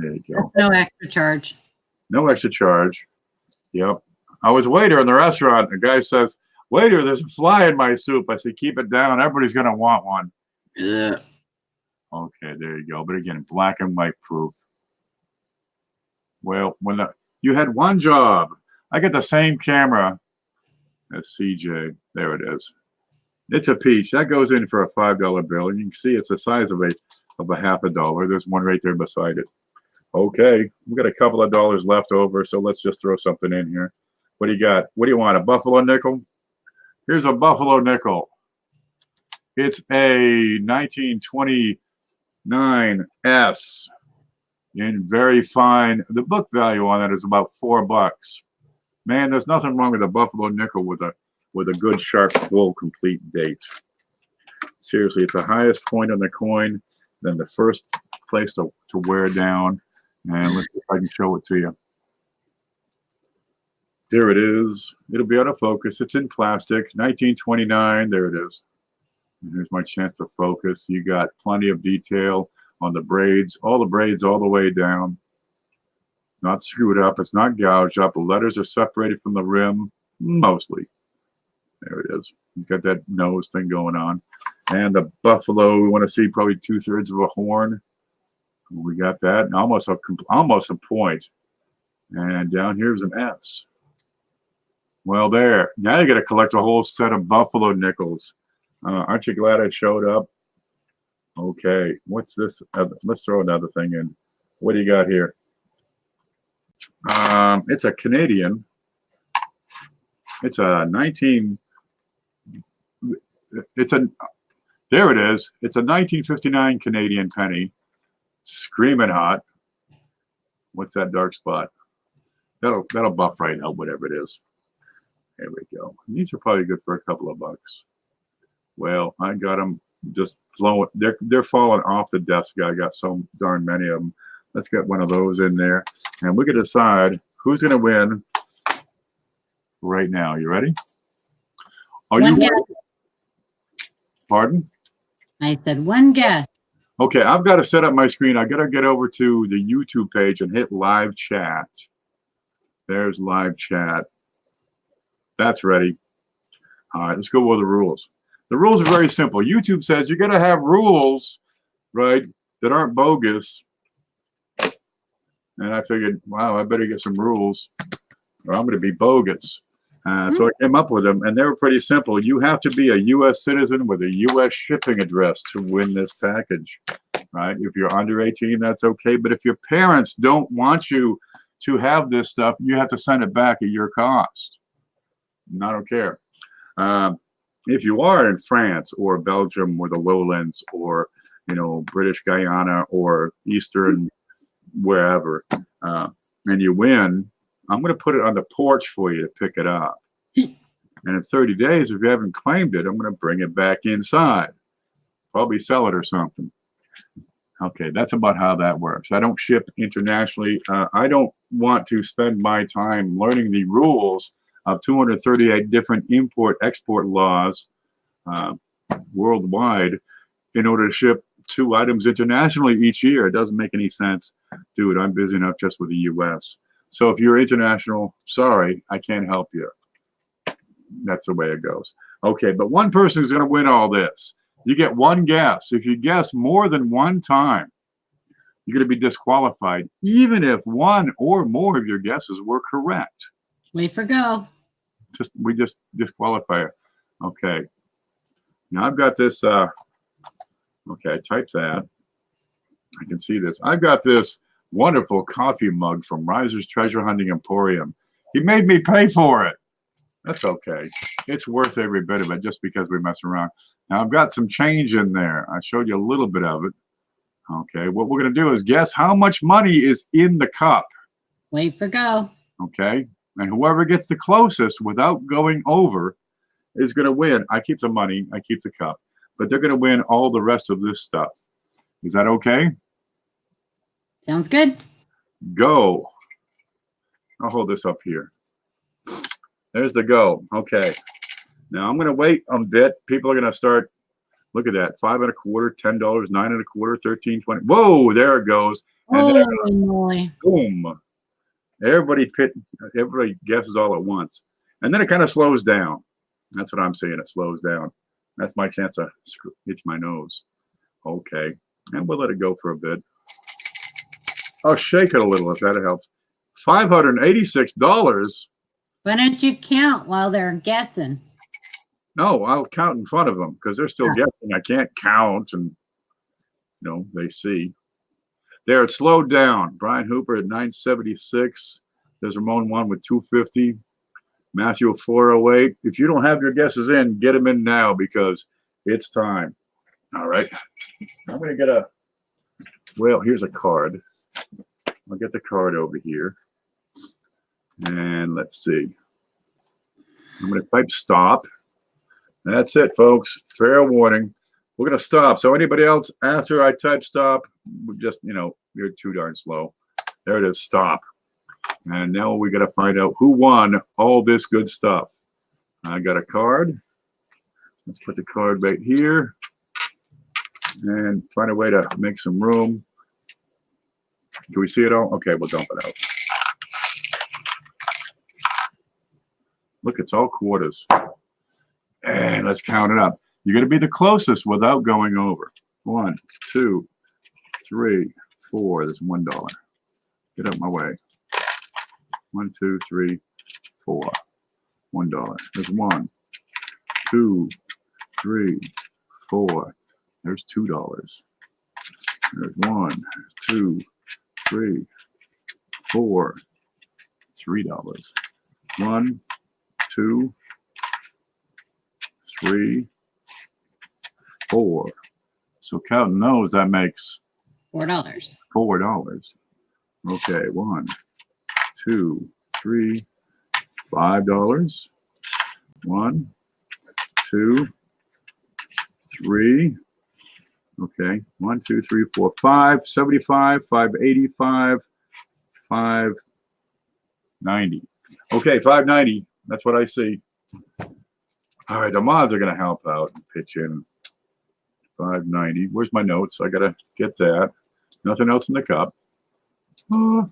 There you go. That's no extra charge. No extra charge. Yep. I was a waiter in the restaurant. The guy says, "Waiter, there's a fly in my soup." I said, "Keep it down. Everybody's going to want one." Yeah. Okay, there you go. But again, black and white proof. Well, you had one job. I get the same camera as CJ. There it is. It's a peach. That goes in for a $5 bill. And you can see it's the size of a $0.50. There's one right there beside it. Okay, we got a couple of dollars left over, so let's just throw something in here. What do you got? What do you want? A buffalo nickel? Here's a buffalo nickel. It's a 1929S in very fine. The book value on that is about $4. Man, there's nothing wrong with a buffalo nickel with a good, sharp, full, complete date. Seriously, it's the highest point on the coin, then the first place to wear down. And let's see if I can show it to you. There it is. It'll be out of focus. It's in plastic. 1929. There it is. And here's my chance to focus. You got plenty of detail on the braids, all the way down. Not screwed up. It's not gouged up. The letters are separated from the rim, mostly. There it is. You got that nose thing going on. And the buffalo, we want to see probably 2/3 of a horn. We got that. Almost a point. And down here's an S. Well, there. Now you got to collect a whole set of buffalo nickels. Aren't you glad I showed up? Okay. What's this? Let's throw another thing in. What do you got here? It's a Canadian. It's a there it is. It's a 1959 Canadian penny. Screaming hot. What's that dark spot? That'll buff right out, whatever it is. There we go. These are probably good for a couple of bucks. Well, I got them just flowing. They're falling off the desk. I got so darn many of them. Let's get one of those in there, and we can decide who's going to win right now. You ready? Are you ready? Pardon? I said one guess. Okay, I've got to set up my screen. I got to get over to the YouTube page and hit live chat. There's live chat. That's ready. All right, let's go over the rules. The rules are very simple. YouTube says you got to have rules, right, that aren't bogus. And I figured, wow, I better get some rules or I'm going to be bogus. So I came up with them, and they were pretty simple. You have to be a U.S. citizen with a U.S. shipping address to win this package, right? If you're under 18, that's okay. But if your parents don't want you to have this stuff, you have to send it back at your cost. And I don't care. If you are in France or Belgium or the Lowlands or, British Guyana or Eastern wherever, and you win, I'm going to put it on the porch for you to pick it up. And in 30 days, if you haven't claimed it, I'm going to bring it back inside. Probably sell it or something. Okay, that's about how that works. I don't ship internationally. I don't want to spend my time learning the rules of 238 different import-export laws worldwide in order to ship 2 items internationally each year. It doesn't make any sense. Dude, I'm busy enough just with the U.S. So if you're international, sorry, I can't help you. That's the way it goes. Okay, but one person is going to win all this. You get one guess. If you guess more than one time, you're going to be disqualified, even if one or more of your guesses were correct. Wait for go. We just disqualify it. Okay. Now I've got this. Okay, I typed that. I can see this. I've got this wonderful coffee mug from Riser's Treasure Hunting Emporium. He made me pay for it. That's okay. It's worth every bit of it just because we mess around. Now I've got some change in there. I showed you a little bit of it. Okay, what we're going to do is guess how much money is in the cup. Wait for go. Okay, and whoever gets the closest without going over is going to win. I keep the money. I keep the cup. But they're going to win all the rest of this stuff. Is that okay? Sounds good. Go. I'll hold this up here. There's the go. Okay. Now I'm going to wait a bit. People are going to start Look at that. 5 1/4, $10, 9 1/4, 13, 20. Whoa, there it goes. And Holy then, moly. boom. Everybody guesses all at once. And then it kind of slows down. That's what I'm saying. It slows down. That's my chance to itch my nose. Okay. And we'll let it go for a bit. I'll shake it a little if that helps. $586. Why don't you count while they're guessing? No, I'll count in front of them because they're still guessing. I can't count, and they see. There, it slowed down. Brian Hooper at 976. There's Ramon 1 with 250. Matthew 408. If you don't have your guesses in, get them in now because it's time. All right. I'm going to get well, here's a card. I'll get the card over here. And let's see. I'm going to type stop. That's it, folks. Fair warning. We're going to stop. So anybody else, after I type stop, just, you're too darn slow. There it is, stop. And now we got to find out who won all this good stuff. I got a card. Let's put the card right here and find a way to make some room. Can we see it all? Okay, we'll dump it out. Look, it's all quarters. And let's count it up. You're going to be the closest without going over. 1, 2, 3, 4. There's $1. Get out of my way. 1, 2, 3, 4. $1. There's 1, 2, 3, 4. There's $2. There's 1, 2, 3, 4. $3. 1, 2, 3, 4. So counting those, that makes $4. $4. Okay, 1, 2, 3, $5. 1, 2, 3. Okay, 1, 2, 3, 4, 5. 75, 585, 590. Okay, 590. That's what I see. All right, the mods are going to help out and pitch in. 590. Where's my notes? I got to get that. Nothing else in the cup. Oh,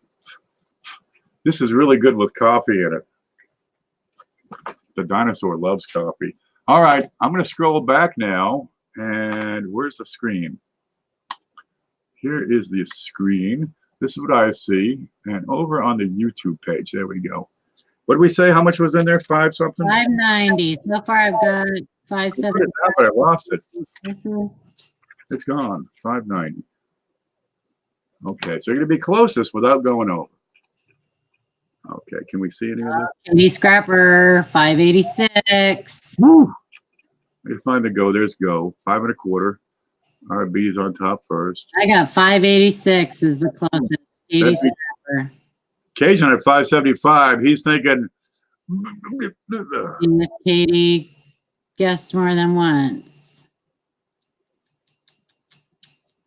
this is really good with coffee in it. The dinosaur loves coffee. All right, I'm going to scroll back now. And where's the screen? Here is the screen. This is what I see. And over on the YouTube page, there we go. What did we say? How much was in there? 5 something? 590. So far, I've got 570. But I lost it. It's gone. 590. Okay, so you're going to be closest without going over. Okay, can we see any of that? Candy Scrapper, 586. Woo! You find the go. There's go. 5 1/4. RB is on top first. I got 586 is the closest. Candy Scrapper. Cajun at 575. He's thinking. And if Katie guessed more than once.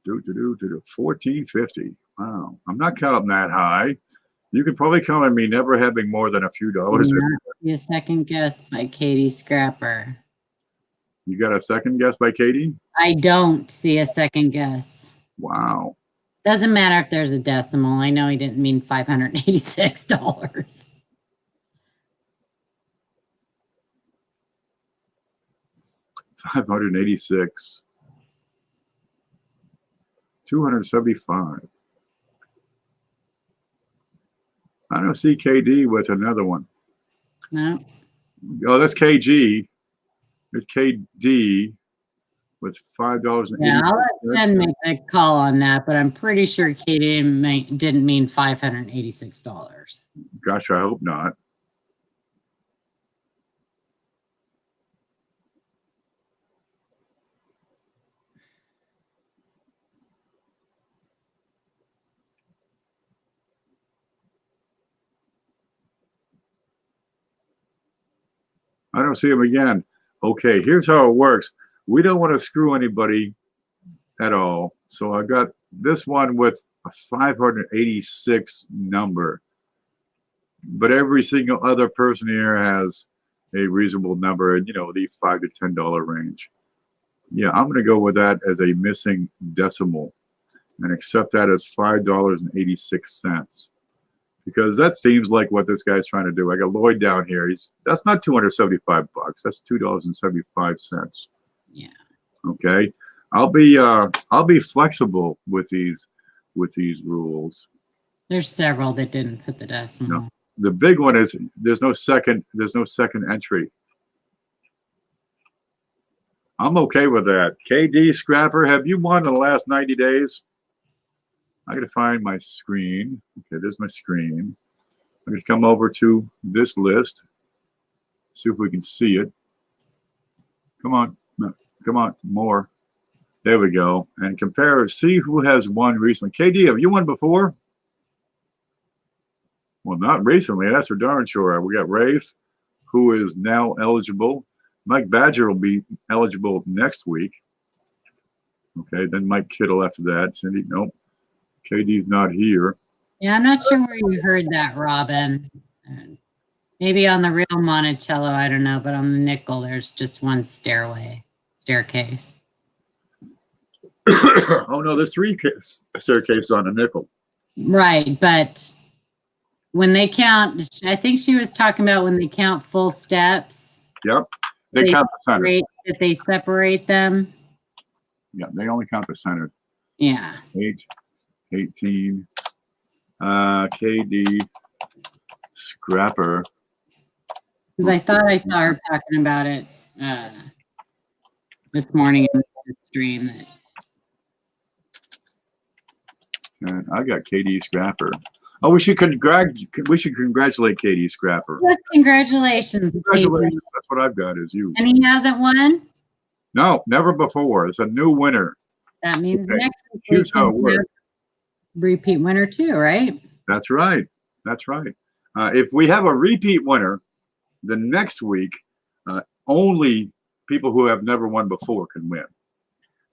1450. Wow. I'm not counting that high. You could probably count on me never having more than a few dollars. A second guess by Katie Scrapper. You got a second guess by Katie? I don't see a second guess. Wow. Doesn't matter if there's a decimal. I know he didn't mean $586. $586. 275. I don't see KD with another one. No. Oh, that's KG. It's KD with $5.80. Yeah, I'll let Jen make a call on that, but I'm pretty sure Katie didn't mean $586. Gosh, I hope not. I don't see him again. Okay, here's how it works. We don't want to screw anybody at all. So I got this one with a 586 number. But every single other person here has a reasonable number, the $5 to $10 range. Yeah, I'm going to go with that as a missing decimal and accept that as $5.86 because that seems like what this guy's trying to do. I got Lloyd down here. That's not $275. That's $2.75. Yeah. Okay. I'll be flexible with these rules. There's several that didn't put the decimal. No. The big one is there's no second entry. I'm okay with that. KD Scrapper, have you won in the last 90 days? I got to find my screen. Okay, there's my screen. I'm going to come over to this list. See if we can see it. Come on. No, come on. More. There we go. And compare. See who has won recently. KD, have you won before? Well, not recently. That's for darn sure. We got Rafe, who is now eligible. Mike Badger will be eligible next week. Okay, then Mike Kittle after that. Cindy, nope. KD's not here. Yeah, I'm not sure where you heard that, Robin. Maybe on the real Monticello, I don't know, but on the nickel, there's just one staircase. Oh no, there's 3 staircases on a nickel. Right, but when they count, I think she was talking about when they count full steps. Yep, they count the center. If they separate them. Yeah, they only count the center. Yeah. 8, 18, KD, Scrapper. Because I thought I saw her talking about it this morning in the stream. And I got KD Scrapper. Oh, we should congratulate KD Scrapper. Yes, congratulations. Congratulations. That's what I've got is you. And he hasn't won? No, never before. It's a new winner. That means Okay. next week Here's how it works. Repeat winner too, right? That's right. That's right. If we have a repeat winner, the next week, only people who have never won before can win.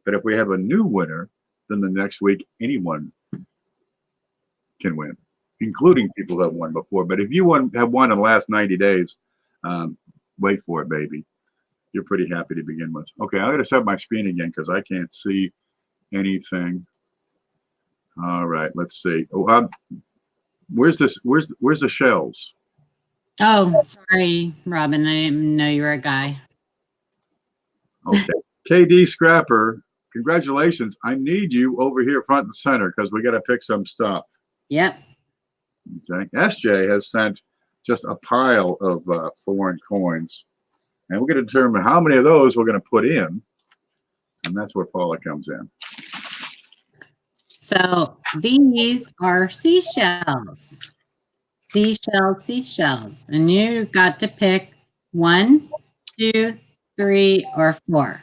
But if we have a new winner, then the next week, anyone can win, including people that have won before. But if you have won in the last 90 days, wait for it, baby. You're pretty happy to begin with. Okay, I'm going to set my screen again because I can't see anything. All right, let's see. Oh, where's this? Where's the shells? Oh, sorry, Robin. I didn't know you were a guy. Okay, KD Scrapper, congratulations. I need you over here front and center because we got to pick some stuff. Yep. Okay, SJ has sent just a pile of foreign coins, and we're going to determine how many of those we're going to put in, and that's where Paula comes in. So these are seashells. Seashells. And you got to pick 1, 2, 3, or 4.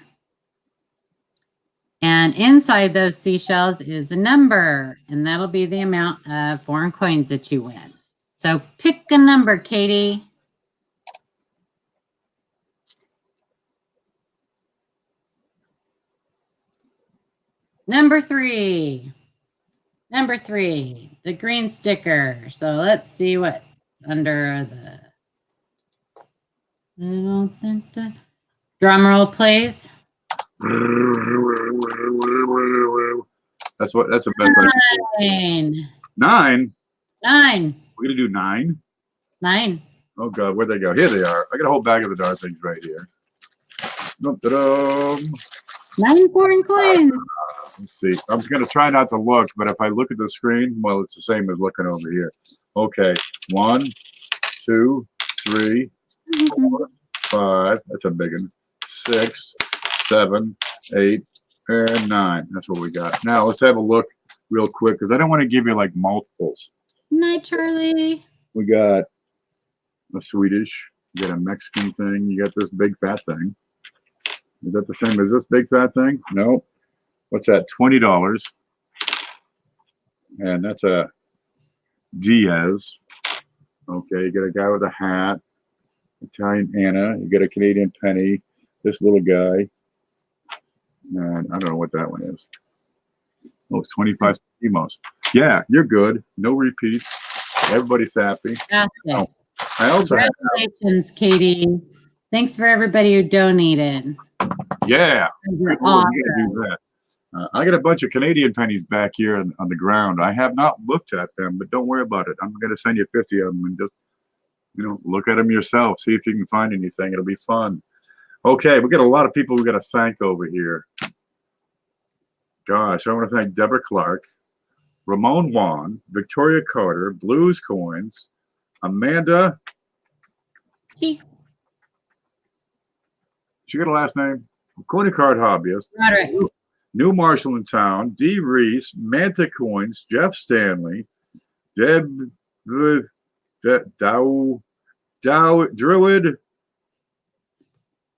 And inside those seashells is a number, and that'll be the amount of foreign coins that you win. So pick a number, Katie. Number 3. Number 3, the green sticker. So let's see what's under the drum roll, please. That's a best. 9. 9. 9. We're gonna do 9. 9. Oh God, where'd they go? Here they are. I got a whole bag of the darn things right here. Dum-da-dum. 9 foreign coins. Let's see. I'm gonna try not to look, but if I look at the screen, well, it's the same as looking over here. Okay, 1, 2, 3, 4, 5. That's a big one. 6, 7, 8, and 9. That's what we got. Now let's have a look real quick because I don't want to give you like multiples. Night, Charlie. We got a Swedish. You got a Mexican thing. You got this big fat thing. Is that the same as this big fat thing? No. What's that? $20. And that's a Diaz. Okay, you got a guy with a hat. Italian Anna. You got a Canadian penny. This little guy. And I don't know what that one is. Oh, it's 25 emos. Yeah, you're good. No repeats. Everybody's happy. Oh, I also Congratulations, Katie. Thanks for everybody who donated. Yeah. You're Good Lord, awesome. you gotta do that. I got a bunch of Canadian pennies back here on the ground. I have not looked at them, but don't worry about it. I'm going to send you 50 of them and just, look at them yourself. See if you can find anything. It'll be fun. Okay, we got a lot of people we got to thank over here. Gosh, I want to thank Deborah Clark, Ramon Juan, Victoria Carter, Blues Coins, Amanda. She got a last name? Coin Card Hobbyist. Roderick. New Marshall in Town, D. Reese, Manta Coins, Jeff Stanley, Deb, Dow, Druid,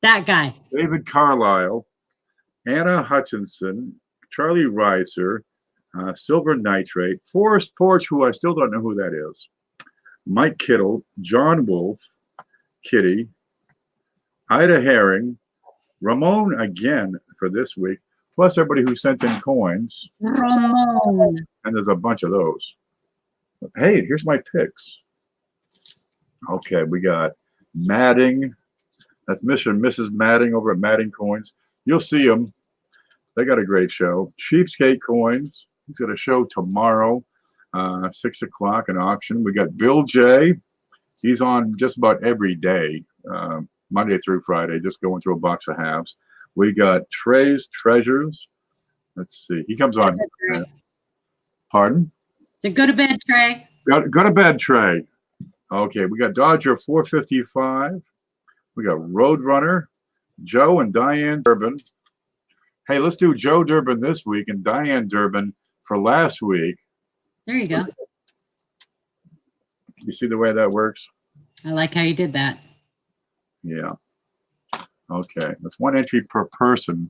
That guy. David Carlisle, Anna Hutchinson, Charlie Reiser, Silver Nitrate, Forest Porch, who I still don't know who that is, Mike Kittle, John Wolf, Kitty, Ida Herring, Ramon again for this week, plus everybody who sent in coins. Ramon. And there's a bunch of those. Hey, here's my picks. Okay, we got Madding. That's Mr. and Mrs. Madding over at Madding Coins. You'll see them. They got a great show. Cheapskate Coins. He's got a show tomorrow, 6 o'clock, an auction. We got Bill J. He's on just about every day, Monday through Friday, just going through a box of halves. We got Trey's Treasures. Let's see. He comes on. Pardon? So go to bed, Trey. Go to bed, Trey. Okay, we got Dodger 455. We got Roadrunner, Joe and Diane Durbin. Hey, let's do Joe Durbin this week and Diane Durbin for last week. There you go. You see the way that works? I like how you did that. Yeah. Okay, that's one entry per person,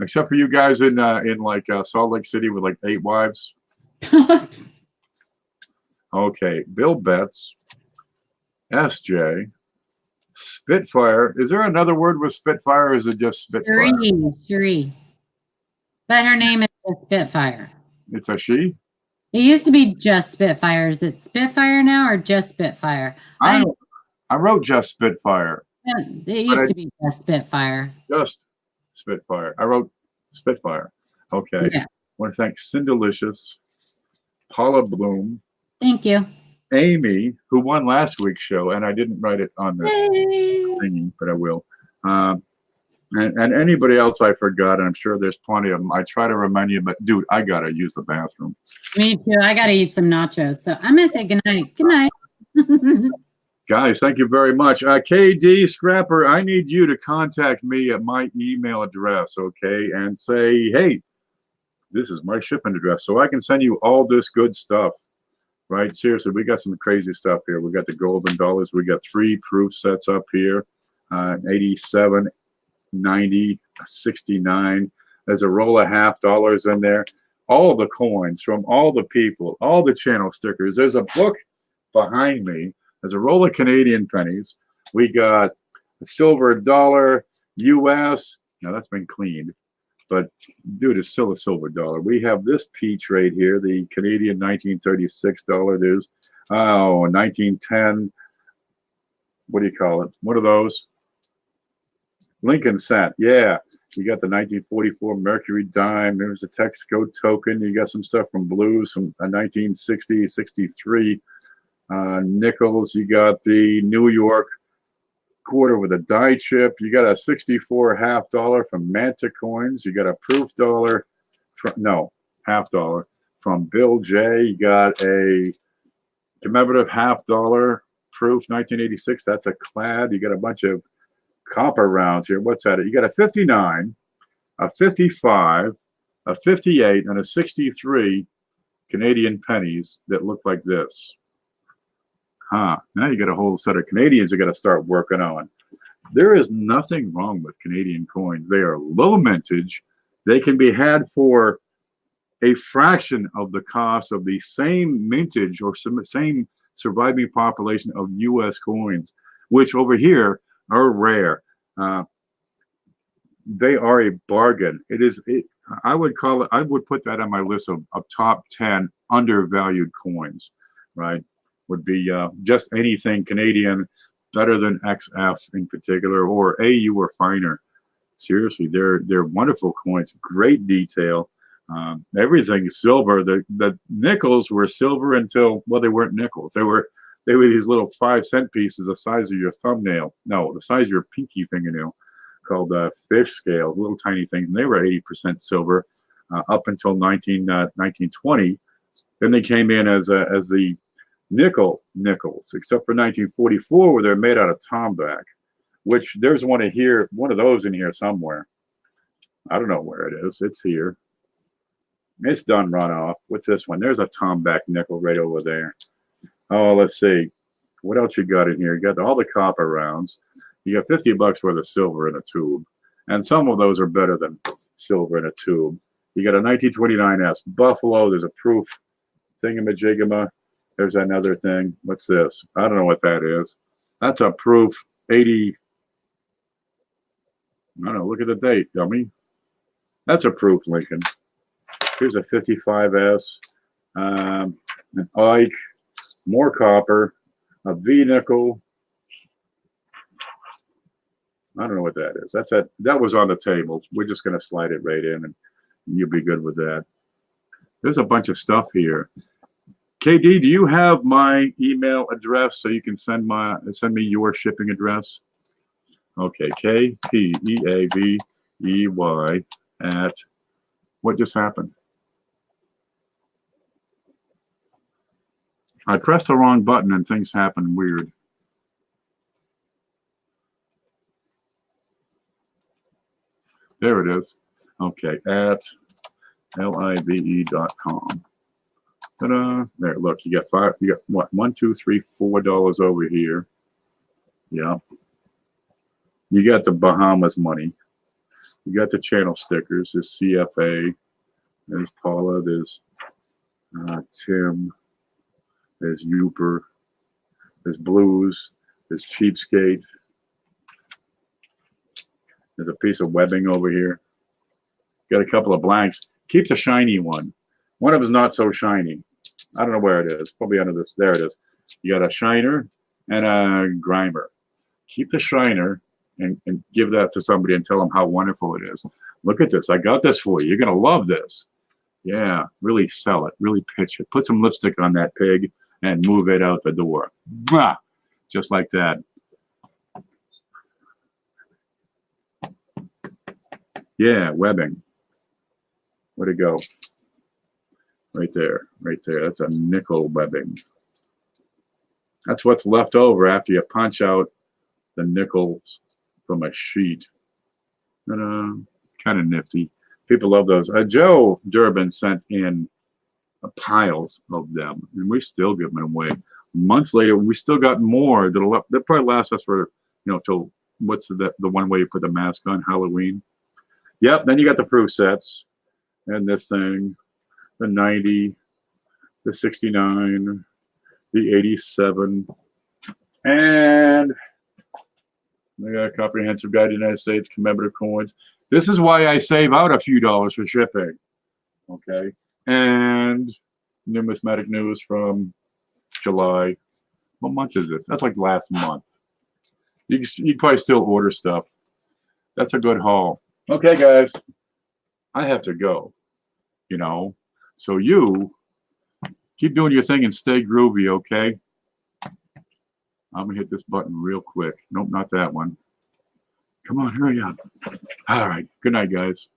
except for you guys in like Salt Lake City with like 8 wives. Okay, Bill Betts, SJ, Spitfire. Is there another word with Spitfire, or is it just Spitfire? Cherie. But her name is just Spitfire. It's a she? It used to be just Spitfire. Is it Spitfire now or just Spitfire? I wrote just Spitfire. It used to be just Spitfire. Just Spitfire. I wrote Spitfire. Okay. Yeah. I want to thank Cindelicious, Paula Bloom, Thank you. Amy, who won last week's show, and I didn't write it on the thingy, but I will. And anybody else I forgot, and I'm sure there's plenty of them. I try to remind you, but dude, I gotta use the bathroom. Me too. I gotta eat some nachos. So I'm gonna say good night. Good night. Guys, thank you very much. KD Scrapper, I need you to contact me at my email address, okay? And say, hey, this is my shipping address, so I can send you all this good stuff, right? Seriously, we got some crazy stuff here. We got the golden dollars. We got 3 proof sets up here, 87, 90, 69. There's a roll of $half in there. All the coins from all the people, all the channel stickers. There's a book behind me. There's a roll of Canadian pennies. We got a silver dollar US. Now that's been cleaned, but dude, it's still a silver dollar. We have this peach right here, the Canadian 1936 dollar. There's 1910. What do you call it? What are those? Lincoln cent. Yeah. You got the 1944 Mercury dime. There's a Texaco token. You got some stuff from Blues from 1960, 63. Nickels. You got the New York quarter with a die chip. You got a 64 $half from Manta Coins. You got a proof dollar. $half from Bill J. You got a commemorative $half proof 1986. That's a clad. You got a bunch of copper rounds here. What's that? You got a 59, a 55, a 58, and a 63 Canadian pennies that look like this. Now you got a whole set of Canadians you got to start working on. There is nothing wrong with Canadian coins. They are low mintage. They can be had for a fraction of the cost of the same mintage or same surviving population of U.S. coins, which over here are rare. They are a bargain. I would put that on my list of top 10 undervalued coins, right? Would be just anything Canadian better than XF in particular, or AU or finer. Seriously, they're wonderful coins. Great detail. Everything is silver. The nickels were silver until, well, they weren't nickels. They were these little 5-cent pieces the size of your thumbnail. No, the size of your pinky fingernail, called fish scales, little tiny things, and they were 80% silver up until 1920. Then they came in as the nickels, except for 1944, where they're made out of tombac, which there's one of those in here somewhere. I don't know where it is. It's here. It's done run off. What's this one? There's a tombac nickel right over there. Oh, let's see. What else you got in here? You got all the copper rounds. You got $50 worth of silver in a tube. And some of those are better than silver in a tube. You got a 1929S Buffalo. There's a proof thingamajigama. There's another thing. What's this? I don't know what that is. That's a proof 80. I don't know. Look at the date, dummy. That's a proof Lincoln. Here's a 55S. An Ike. More copper. A V nickel. I don't know what that is. That was on the table. We're just going to slide it right in, and you'll be good with that. There's a bunch of stuff here. KD, do you have my email address so you can send me your shipping address? Okay, KPEAVEY at what just happened? I pressed the wrong button and things happen weird. There it is. Okay, at live.com. Ta-da! There, look, you got what? $1, $2, $3, $4 over here. Yeah. You got the Bahamas money. You got the channel stickers. There's CFA. There's Paula. There's Tim. There's Uper. There's Blues. There's Cheapskate. There's a piece of webbing over here. Got a couple of blanks. Keep the shiny one. One of them is not so shiny. I don't know where it is. Probably under this. There it is. You got a shiner and a grimer. Keep the shiner and give that to somebody and tell them how wonderful it is. Look at this. I got this for you. You're going to love this. Yeah. Really sell it. Really pitch it. Put some lipstick on that pig and move it out the door. Mwah! Just like that. Yeah, webbing. Where'd it go? Right there, right there. That's a nickel webbing. That's what's left over after you punch out the nickels from a sheet. Kind of nifty. People love those. Joe Durbin sent in piles of them, and we still give them away. Months later, we still got more. They'll probably last us for, till what's the one way you put the mask on? Halloween. Yep. Then you got the proof sets, and this thing, the 90, the 69, the 87, and we got a comprehensive guide to the United States commemorative coins. This is why I save out a few dollars for shipping. Okay. And numismatic news from July. What month is this? That's like last month. You can probably still order stuff. That's a good haul. Okay, guys. I have to go. So you keep doing your thing and stay groovy, okay? I'm going to hit this button real quick. Nope, not that one. Come on, hurry up. All right. Good night, guys.